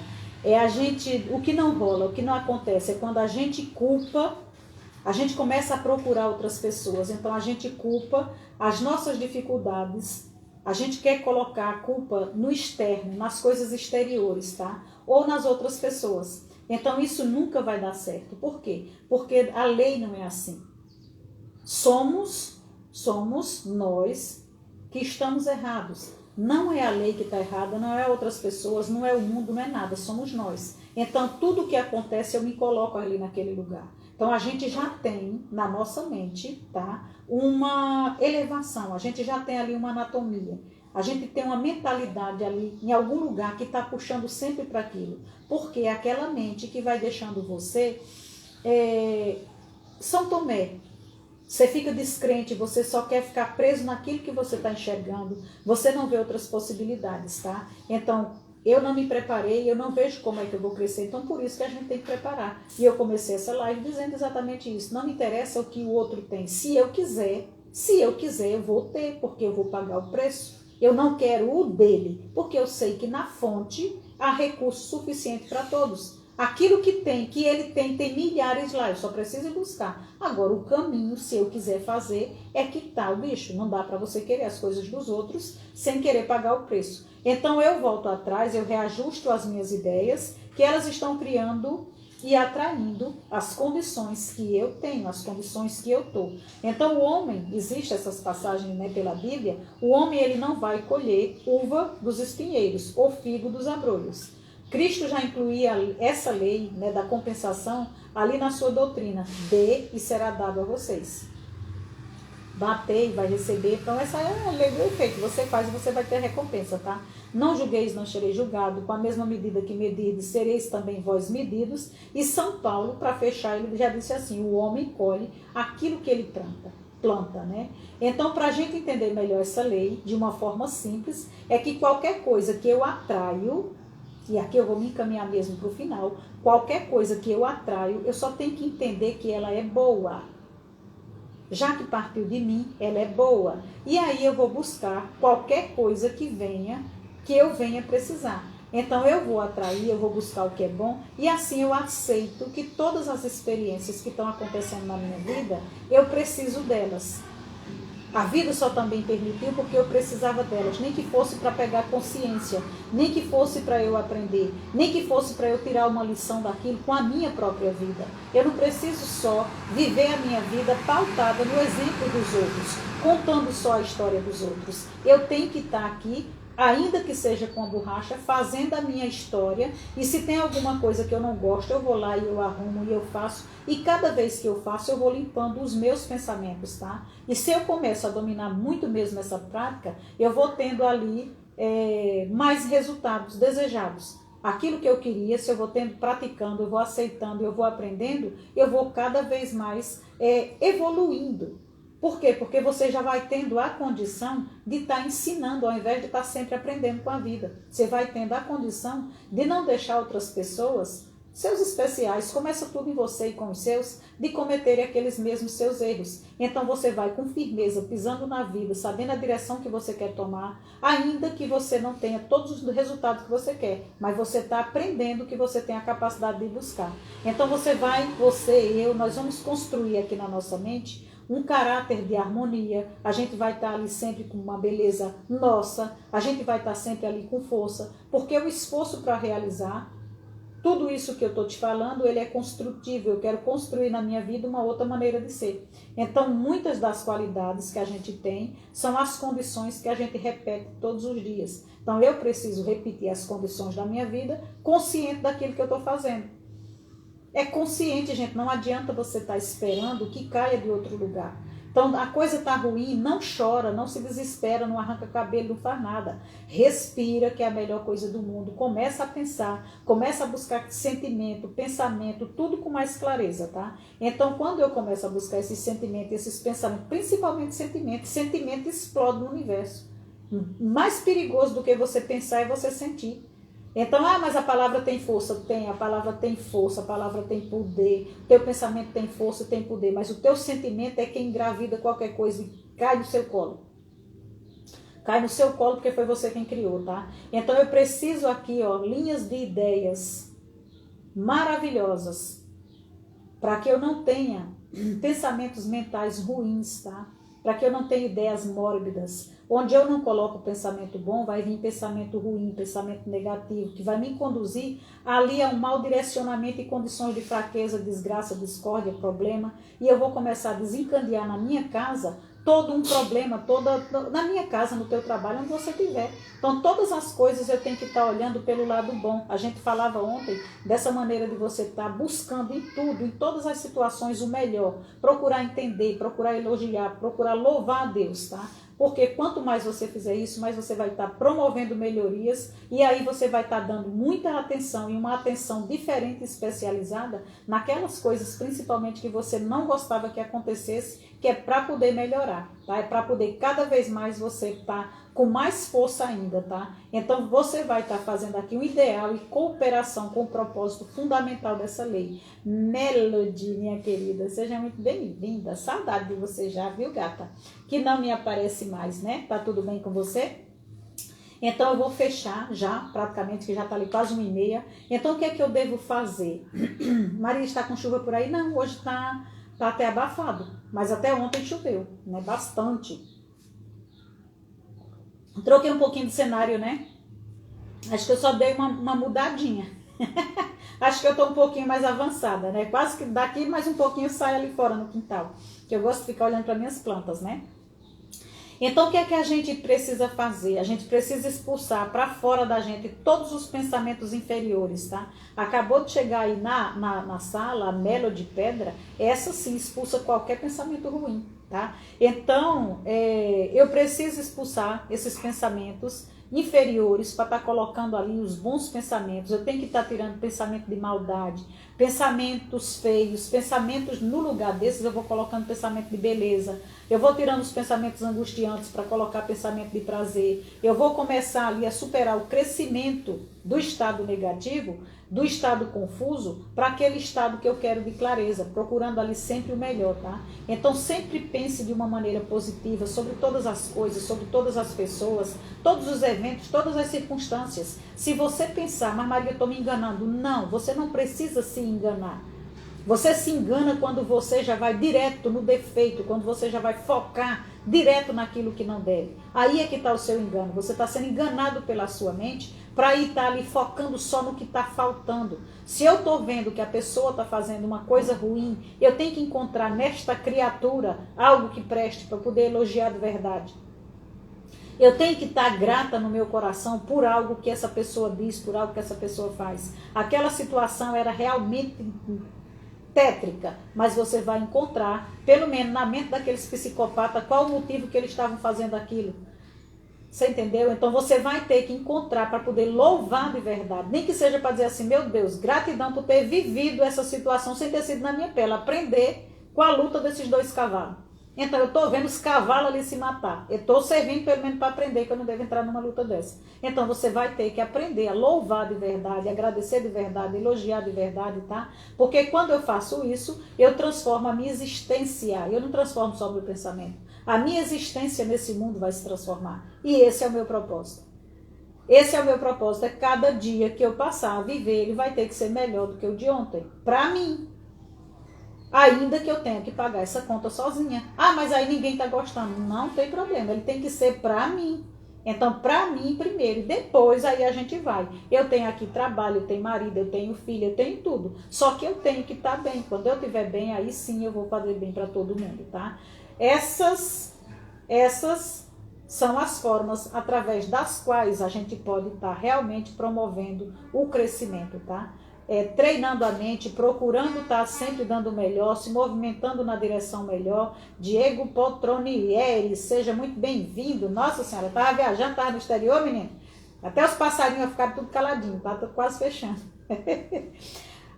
o que não rola, o que não acontece é quando a gente culpa, a gente começa a procurar outras pessoas, então a gente culpa as nossas dificuldades, a gente quer colocar a culpa no externo, nas coisas exteriores, tá? Ou nas outras pessoas. Então isso nunca vai dar certo. Por quê? Porque a lei não é assim. Somos nós que estamos errados. Não é a lei que está errada, não é outras pessoas, não é o mundo, não é nada, somos nós. Então tudo que acontece eu me coloco ali naquele lugar. Então a gente já tem na nossa mente, tá, uma elevação, a gente já tem ali uma anatomia. A gente tem uma mentalidade ali, em algum lugar, que está puxando sempre para aquilo. Porque é aquela mente que vai deixando você São Tomé. Você fica descrente, você só quer ficar preso naquilo que você está enxergando. Você não vê outras possibilidades, tá? Então, eu não me preparei, eu não vejo como é que eu vou crescer. Então, por isso que a gente tem que preparar. E eu comecei essa live dizendo exatamente isso. Não me interessa o que o outro tem. Se eu quiser, eu vou ter, porque eu vou pagar o preço. Eu não quero o dele, porque eu sei que na fonte há recurso suficiente para todos. Aquilo que ele tem milhares lá, eu só preciso buscar. Agora, o caminho, se eu quiser fazer, é que tá o bicho. Não dá para você querer as coisas dos outros sem querer pagar o preço. Então, eu volto atrás, eu reajusto as minhas ideias, que elas estão criando e atraindo as condições que eu tenho, as condições que eu estou. Então, o homem, existe essas passagens, né, pela Bíblia, o homem ele não vai colher uva dos espinheiros ou figo dos abrolhos. Cristo já incluía essa lei, né, da compensação ali na sua doutrina. Dê e será dado a vocês. Bater e vai receber. Então, essa é a lei do efeito. Você faz e você vai ter recompensa, tá? Não julgueis, não sereis julgado. Com a mesma medida que medirdes, sereis também vós medidos. E São Paulo, para fechar, ele já disse assim, o homem colhe aquilo que ele planta, né? Então, para a gente entender melhor essa lei, de uma forma simples, é que qualquer coisa que eu atraio, e aqui eu vou me encaminhar mesmo para o final, qualquer coisa que eu atraio, eu só tenho que entender que ela é boa. Já que partiu de mim, ela é boa. E aí eu vou buscar qualquer coisa que eu venha precisar. Então eu vou atrair, eu vou buscar o que é bom, e assim eu aceito que todas as experiências que estão acontecendo na minha vida, eu preciso delas. A vida só também permitiu porque eu precisava delas, nem que fosse para pegar consciência, nem que fosse para eu aprender, nem que fosse para eu tirar uma lição daquilo com a minha própria vida. Eu não preciso só viver a minha vida pautada no exemplo dos outros, contando só a história dos outros. Eu tenho que estar aqui, ainda que seja com a borracha, fazendo a minha história, e se tem alguma coisa que eu não gosto, eu vou lá e eu arrumo e eu faço, e cada vez que eu faço, eu vou limpando os meus pensamentos, tá? E se eu começo a dominar muito mesmo essa prática, eu vou tendo ali mais resultados desejados. Aquilo que eu queria, se eu vou praticando, eu vou aceitando, eu vou aprendendo, eu vou cada vez mais evoluindo. Por quê? Porque você já vai tendo a condição de estar ensinando ao invés de estar sempre aprendendo com a vida. Você vai tendo a condição de não deixar outras pessoas, seus especiais, começa tudo em você e com os seus, de cometerem aqueles mesmos seus erros. Então você vai com firmeza, pisando na vida, sabendo a direção que você quer tomar, ainda que você não tenha todos os resultados que você quer, mas você está aprendendo que você tem a capacidade de buscar. Então você e eu, nós vamos construir aqui na nossa mente um caráter de harmonia, a gente vai estar ali sempre com uma beleza nossa, a gente vai estar sempre ali com força, porque o esforço para realizar tudo isso que eu estou te falando, ele é construtivo, eu quero construir na minha vida uma outra maneira de ser. Então, muitas das qualidades que a gente tem são as condições que a gente repete todos os dias. Então, eu preciso repetir as condições da minha vida, consciente daquilo que eu estou fazendo. É consciente, gente, não adianta você estar esperando que caia de outro lugar. Então, a coisa está ruim, não chora, não se desespera, não arranca cabelo, não faz nada. Respira, que é a melhor coisa do mundo. Começa a pensar, começa a buscar sentimento, pensamento, tudo com mais clareza, tá? Então, quando eu começo a buscar esses sentimentos, esses pensamentos, principalmente sentimento explode no universo. Mais perigoso do que você pensar é você sentir. Então, mas a palavra tem força. Tem, a palavra tem força, a palavra tem poder. O teu pensamento tem força, tem poder. Mas o teu sentimento é quem engravida qualquer coisa e cai no seu colo. Cai no seu colo porque foi você quem criou, tá? Então, eu preciso aqui, ó, linhas de ideias maravilhosas para que eu não tenha pensamentos mentais ruins, tá? Para que eu não tenha ideias mórbidas. Onde eu não coloco pensamento bom, vai vir pensamento ruim, pensamento negativo, que vai me conduzir ali a um mau direcionamento e condições de fraqueza, desgraça, discórdia, problema. E eu vou começar a desencadear na minha casa todo um problema, na minha casa, no teu trabalho, onde você estiver. Então, todas as coisas eu tenho que estar olhando pelo lado bom. A gente falava ontem dessa maneira de você estar buscando em tudo, em todas as situações, o melhor. Procurar entender, procurar elogiar, procurar louvar a Deus, tá? Porque quanto mais você fizer isso, mais você vai estar promovendo melhorias e aí você vai estar dando muita atenção e uma atenção diferente e especializada naquelas coisas, principalmente que você não gostava que acontecesse, que é para poder melhorar, tá? É para poder cada vez mais você estar com mais força ainda, tá? Então você vai estar fazendo aqui um ideal e cooperação com o propósito fundamental dessa lei. Melody, minha querida, seja muito bem-vinda. Saudade de você já, viu, gata? Que não me aparece mais, né? Tá tudo bem com você? Então eu vou fechar já, praticamente, que já tá ali quase 1h30. Então o que é que eu devo fazer? Maria, está com chuva por aí? Não, hoje tá até abafado, mas até ontem choveu, né? Bastante. Troquei um pouquinho de cenário, né? Acho que eu só dei uma mudadinha. Acho que eu tô um pouquinho mais avançada, né? Quase que daqui mais um pouquinho sai ali fora no quintal. Que eu gosto de ficar olhando para minhas plantas, né? Então, o que é que a gente precisa fazer? A gente precisa expulsar para fora da gente todos os pensamentos inferiores, tá? Acabou de chegar aí na sala, a Melody Pedra, essa sim expulsa qualquer pensamento ruim, tá? Então, eu preciso expulsar esses pensamentos inferiores para estar colocando ali os bons pensamentos. Eu tenho que estar tirando pensamento de maldade, pensamentos feios, pensamentos no lugar desses eu vou colocando pensamento de beleza. Eu vou tirando os pensamentos angustiantes para colocar pensamento de prazer. Eu vou começar ali a superar o crescimento do estado negativo, do estado confuso, para aquele estado que eu quero de clareza, procurando ali sempre o melhor, tá? Então sempre pense de uma maneira positiva sobre todas as coisas, sobre todas as pessoas, todos os eventos, todas as circunstâncias. Se você pensar, mas Maria, eu estou me enganando. Não, você não precisa se enganar. Você se engana quando você já vai direto no defeito, quando você já vai focar direto naquilo que não deve. Aí é que está o seu engano. Você está sendo enganado pela sua mente para ir estar ali focando só no que está faltando. Se eu estou vendo que a pessoa está fazendo uma coisa ruim, eu tenho que encontrar nesta criatura algo que preste para poder elogiar de verdade. Eu tenho que estar grata no meu coração por algo que essa pessoa diz, por algo que essa pessoa faz. Aquela situação era realmente tétrica, mas você vai encontrar, pelo menos na mente daqueles psicopatas, qual o motivo que eles estavam fazendo aquilo. Você entendeu? Então você vai ter que encontrar para poder louvar de verdade. Nem que seja para dizer assim, meu Deus, gratidão por ter vivido essa situação sem ter sido na minha pele. Aprender com a luta desses dois cavalos. Então eu estou vendo os cavalos ali se matar. Eu estou servindo pelo menos para aprender que eu não devo entrar numa luta dessa. Então você vai ter que aprender a louvar de verdade, agradecer de verdade, elogiar de verdade, tá? Porque quando eu faço isso, eu transformo a minha existência. Eu não transformo só o meu pensamento. A minha existência nesse mundo vai se transformar. E esse é o meu propósito. Esse é o meu propósito. É cada dia que eu passar a viver, ele vai ter que ser melhor do que o de ontem. Para mim. Ainda que eu tenha que pagar essa conta sozinha. Ah, mas aí ninguém está gostando. Não tem problema, ele tem que ser para mim. Então, para mim primeiro, e depois aí a gente vai. Eu tenho aqui trabalho, eu tenho marido, eu tenho filho, eu tenho tudo. Só que eu tenho que estar bem. Quando eu estiver bem, aí sim eu vou fazer bem para todo mundo, tá? Essas são as formas através das quais a gente pode estar realmente promovendo o crescimento, tá? Treinando a mente, procurando estar sempre dando o melhor, se movimentando na direção melhor. Diego Potronieri, seja muito bem-vindo. Nossa Senhora, estava viajando, estava no exterior, menino? Até os passarinhos ficaram tudo caladinho, tá? Tô quase fechando.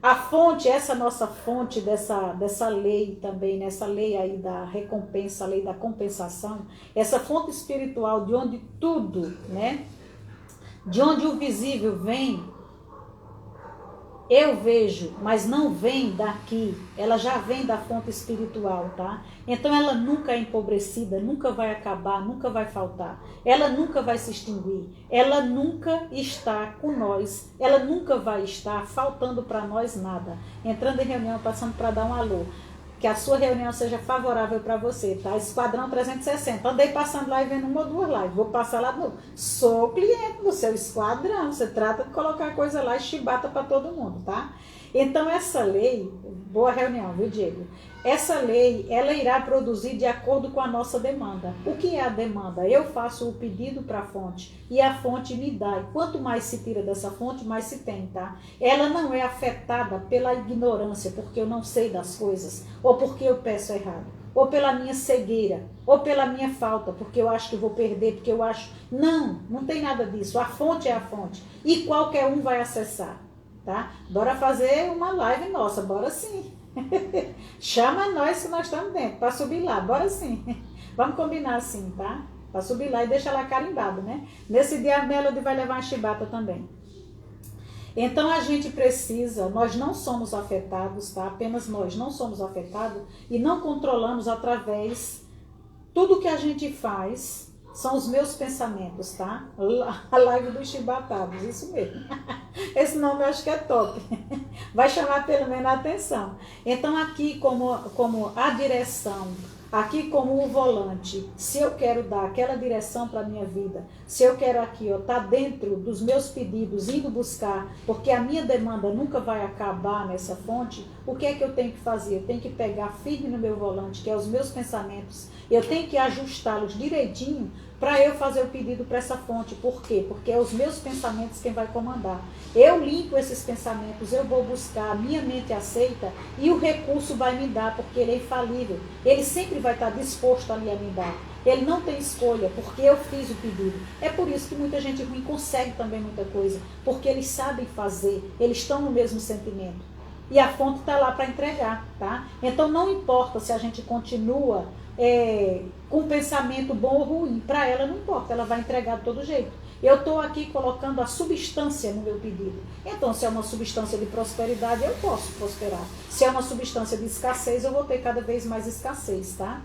A fonte, essa nossa fonte dessa lei também, nessa lei aí da recompensa, a lei da compensação, essa fonte espiritual de onde tudo, né? De onde o visível vem, eu vejo, mas não vem daqui, ela já vem da fonte espiritual, tá? Então ela nunca é empobrecida, nunca vai acabar, nunca vai faltar, ela nunca vai se extinguir, ela nunca está com nós, ela nunca vai estar faltando para nós nada. Entrando em reunião, passando para dar um alô. Que a sua reunião seja favorável para você, tá? Esquadrão 360. Andei passando lá e vendo uma ou duas lives. Vou passar lá de novo. Sou cliente do seu esquadrão. Você trata de colocar coisa lá e chibata para todo mundo, tá? Então, essa lei... Boa reunião, viu, Diego? Essa lei, ela irá produzir de acordo com a nossa demanda. O que é a demanda? Eu faço o pedido para a fonte e a fonte me dá. E quanto mais se tira dessa fonte, mais se tem, tá? Ela não é afetada pela ignorância, porque eu não sei das coisas, ou porque eu peço errado, ou pela minha cegueira, ou pela minha falta, porque eu acho que vou perder, porque eu acho... Não, não tem nada disso. A fonte é a fonte. E qualquer um vai acessar, tá? Bora fazer uma live nossa, bora sim. Chama nós que nós estamos dentro, para subir lá, bora sim. Vamos combinar assim, tá? Para subir lá e deixar lá carimbado, né? Nesse dia a Melody vai levar uma chibata também. Então a gente precisa, nós não somos afetados, tá? Apenas nós não somos afetados e não controlamos através, tudo que a gente faz são os meus pensamentos, tá? A live dos chibatados, isso mesmo. Esse nome eu acho que é top. Vai chamar pelo menos a atenção. Então aqui como a direção, aqui como o volante, se eu quero dar aquela direção para a minha vida, se eu quero aqui, ó, tá dentro dos meus pedidos, indo buscar, porque a minha demanda nunca vai acabar nessa fonte, o que é que eu tenho que fazer? Eu tenho que pegar firme no meu volante, que é os meus pensamentos, eu tenho que ajustá-los direitinho para eu fazer o pedido para essa fonte. Por quê? Porque é os meus pensamentos quem vai comandar. Eu limpo esses pensamentos, eu vou buscar, a minha mente aceita e o recurso vai me dar, porque ele é infalível. Ele sempre vai estar disposto ali a me dar. Ele não tem escolha, porque eu fiz o pedido. É por isso que muita gente ruim consegue também muita coisa, porque eles sabem fazer, eles estão no mesmo sentimento. E a fonte está lá para entregar, tá? Então não importa se a gente continua com pensamento bom ou ruim, para ela não importa, ela vai entregar de todo jeito. Eu estou aqui colocando a substância no meu pedido. Então, se é uma substância de prosperidade, eu posso prosperar. Se é uma substância de escassez, eu vou ter cada vez mais escassez, tá?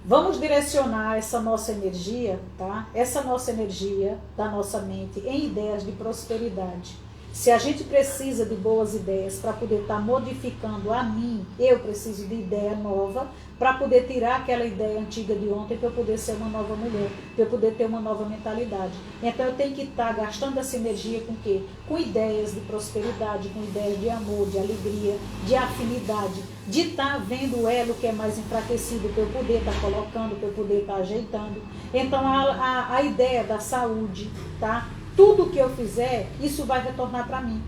Vamos direcionar essa nossa energia, tá? Essa nossa energia da nossa mente em ideias de prosperidade. Se a gente precisa de boas ideias para poder estar modificando a mim, eu preciso de ideia nova para poder tirar aquela ideia antiga de ontem, para eu poder ser uma nova mulher, para eu poder ter uma nova mentalidade. Então eu tenho que estar gastando essa energia com o quê? Com ideias de prosperidade, com ideias de amor, de alegria, de afinidade, de estar vendo o elo que é mais enfraquecido, para eu poder estar colocando, para eu poder estar ajeitando. Então a ideia da saúde, tá? Tudo que eu fizer, isso vai retornar para mim.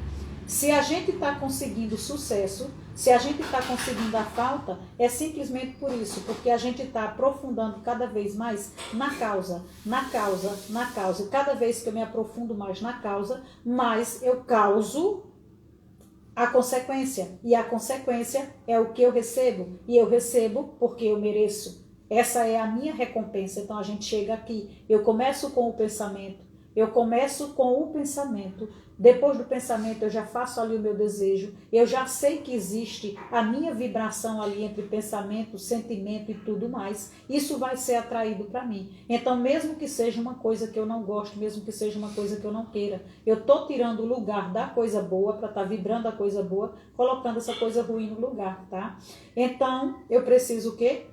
Se a gente está conseguindo sucesso, se a gente está conseguindo a falta, é simplesmente por isso, porque a gente está aprofundando cada vez mais na causa, na causa, na causa. E cada vez que eu me aprofundo mais na causa, mais eu causo a consequência. E a consequência é o que eu recebo. E eu recebo porque eu mereço. Essa é a minha recompensa. Então a gente chega aqui. Eu começo com o pensamento. Depois do pensamento eu já faço ali o meu desejo. Eu já sei que existe a minha vibração ali entre pensamento, sentimento e tudo mais. Isso vai ser atraído para mim. Então mesmo que seja uma coisa que eu não gosto, mesmo que seja uma coisa que eu não queira, eu estou tirando o lugar da coisa boa para estar vibrando a coisa boa, colocando essa coisa ruim no lugar, tá? Então eu preciso o quê?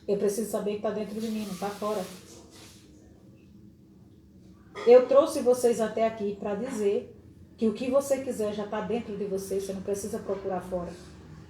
Eu preciso saber que está dentro de mim, não está fora. Eu trouxe vocês até aqui para dizer que o que você quiser já está dentro de você, você não precisa procurar fora.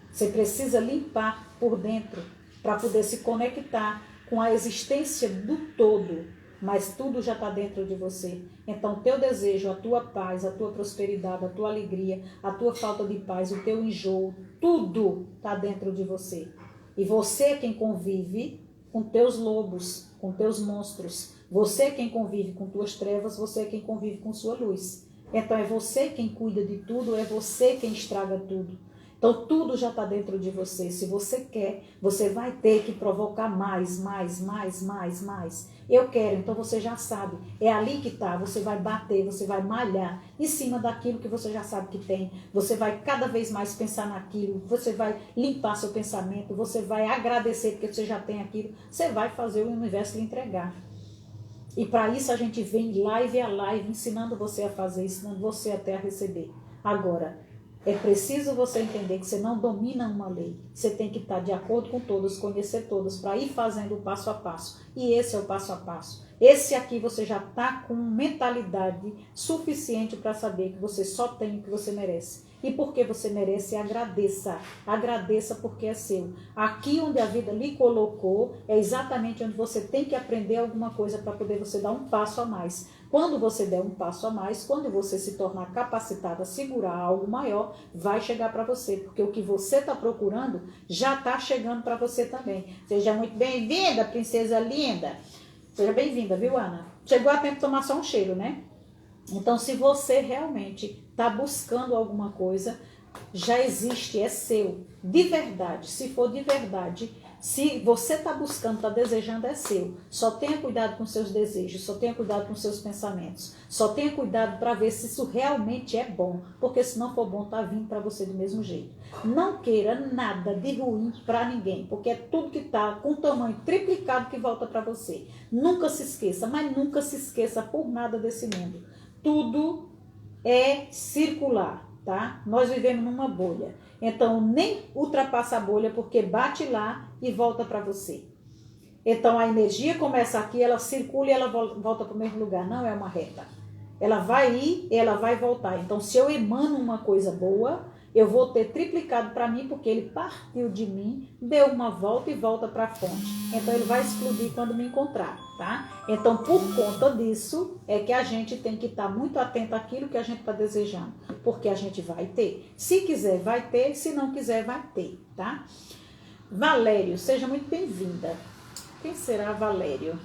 Você precisa limpar por dentro para poder se conectar com a existência do todo, mas tudo já está dentro de você. Então, o teu desejo, a tua paz, a tua prosperidade, a tua alegria, a tua falta de paz, o teu enjoo, tudo está dentro de você. E você é quem convive com teus lobos, com teus monstros. Você é quem convive com tuas trevas, você é quem convive com sua luz. Então é você quem cuida de tudo, é você quem estraga tudo. Então tudo já está dentro de você. Se você quer, você vai ter que provocar mais. Eu quero, então você já sabe. É ali que está, você vai bater, você vai malhar em cima daquilo que você já sabe que tem. Você vai cada vez mais pensar naquilo, você vai limpar seu pensamento, você vai agradecer porque você já tem aquilo. Você vai fazer o universo lhe entregar. E para isso a gente vem live a live, ensinando você a fazer, ensinando você até a receber. Agora, é preciso você entender que você não domina uma lei. Você tem que estar de acordo com todas, conhecer todas, para ir fazendo o passo a passo. E esse é o passo a passo. Esse aqui você já está com mentalidade suficiente para saber que você só tem o que você merece. E porque você merece, agradeça. Agradeça porque é seu. Aqui onde a vida lhe colocou, é exatamente onde você tem que aprender alguma coisa para poder você dar um passo a mais. Quando você der um passo a mais, quando você se tornar capacitado a segurar algo maior, vai chegar para você. Porque o que você está procurando já está chegando para você também. Seja muito bem-vinda, princesa linda. Seja bem-vinda, viu, Ana? Chegou a tempo de tomar só um cheiro, né? Então, se você realmente está buscando alguma coisa, já existe, é seu, de verdade. Se for de verdade, se você está buscando, está desejando, é seu. Só tenha cuidado com seus desejos, só tenha cuidado com seus pensamentos, só tenha cuidado para ver se isso realmente é bom, porque se não for bom, está vindo para você do mesmo jeito. Não queira nada de ruim para ninguém, porque é tudo que está com o tamanho triplicado que volta para você. Nunca se esqueça, mas nunca se esqueça por nada desse mundo. Tudo é circular, tá? Nós vivemos numa bolha. Então, nem ultrapassa a bolha, porque bate lá e volta para você. Então, a energia começa aqui, ela circula e ela volta para o mesmo lugar. Não é uma reta. Ela vai ir, ela vai voltar. Então, se eu emano uma coisa boa, eu vou ter triplicado para mim, porque ele partiu de mim, deu uma volta e volta para a fonte. Então, ele vai explodir quando me encontrar, tá? Então, por conta disso, é que a gente tem que estar muito atento àquilo que a gente está desejando, porque a gente vai ter. Se quiser, vai ter. Se não quiser, vai ter, tá? Valério, seja muito bem-vinda. Quem será Valério?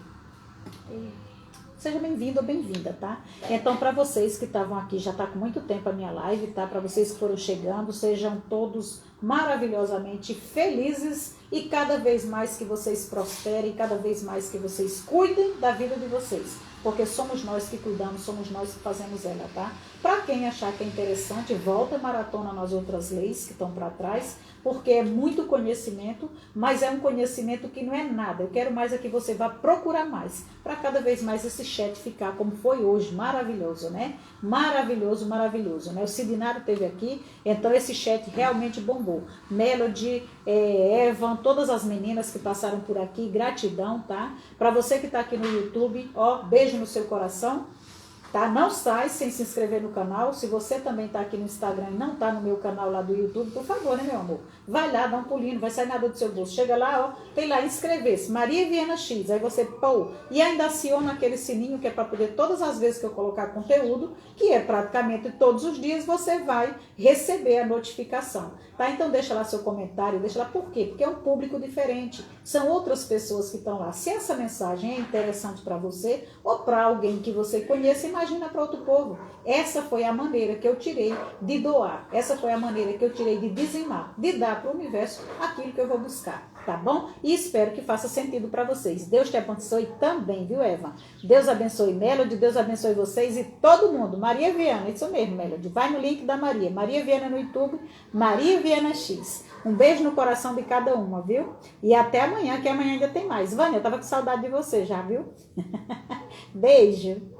Seja bem-vindo ou bem-vinda, tá? Então, para vocês que estavam aqui, já está com muito tempo a minha live, tá? Para vocês que foram chegando, sejam todos maravilhosamente felizes e cada vez mais que vocês prosperem, cada vez mais que vocês cuidem da vida de vocês. Porque somos nós que cuidamos, somos nós que fazemos ela, tá? Para quem achar que é interessante, volta a maratona nas outras leis que estão para trás, porque é muito conhecimento, mas é um conhecimento que não é nada. Eu quero mais é que você vá procurar mais, para cada vez mais esse chat ficar como foi hoje, maravilhoso, né? Maravilhoso, maravilhoso, né? O Sidinário esteve aqui, então esse chat realmente bombou. Melody, Evan, todas as meninas que passaram por aqui, gratidão, tá? Para você que está aqui no YouTube, ó, beijo no seu coração. Tá? Não sai sem se inscrever no canal. Se você também está aqui no Instagram e não está no meu canal lá do YouTube, por favor, né, meu amor? Vai lá, dá um pulinho, não vai sair nada do seu bolso. Chega lá, ó, tem lá inscrever-se, Maria Viana X. Aí você, pô, e ainda aciona aquele sininho que é para poder, todas as vezes que eu colocar conteúdo, que é praticamente todos os dias, você vai receber a notificação. Tá? Então deixa lá seu comentário, deixa lá por quê? Porque é um público diferente. São outras pessoas que estão lá. Se essa mensagem é interessante para você ou para alguém que você conhece, imagina para outro povo. Essa foi a maneira que eu tirei de doar. Essa foi a maneira que eu tirei de dizimar, de dar para o universo aquilo que eu vou buscar. Tá bom? E espero que faça sentido para vocês. Deus te abençoe também, viu, Eva? Deus abençoe Melody, Deus abençoe vocês e todo mundo. Maria Viana, isso mesmo, Melody. Vai no link da Maria. Maria Viana no YouTube, Maria Viana X. Um beijo no coração de cada uma, viu? E até amanhã, que amanhã ainda tem mais. Vânia, eu tava com saudade de você já, viu? Beijo.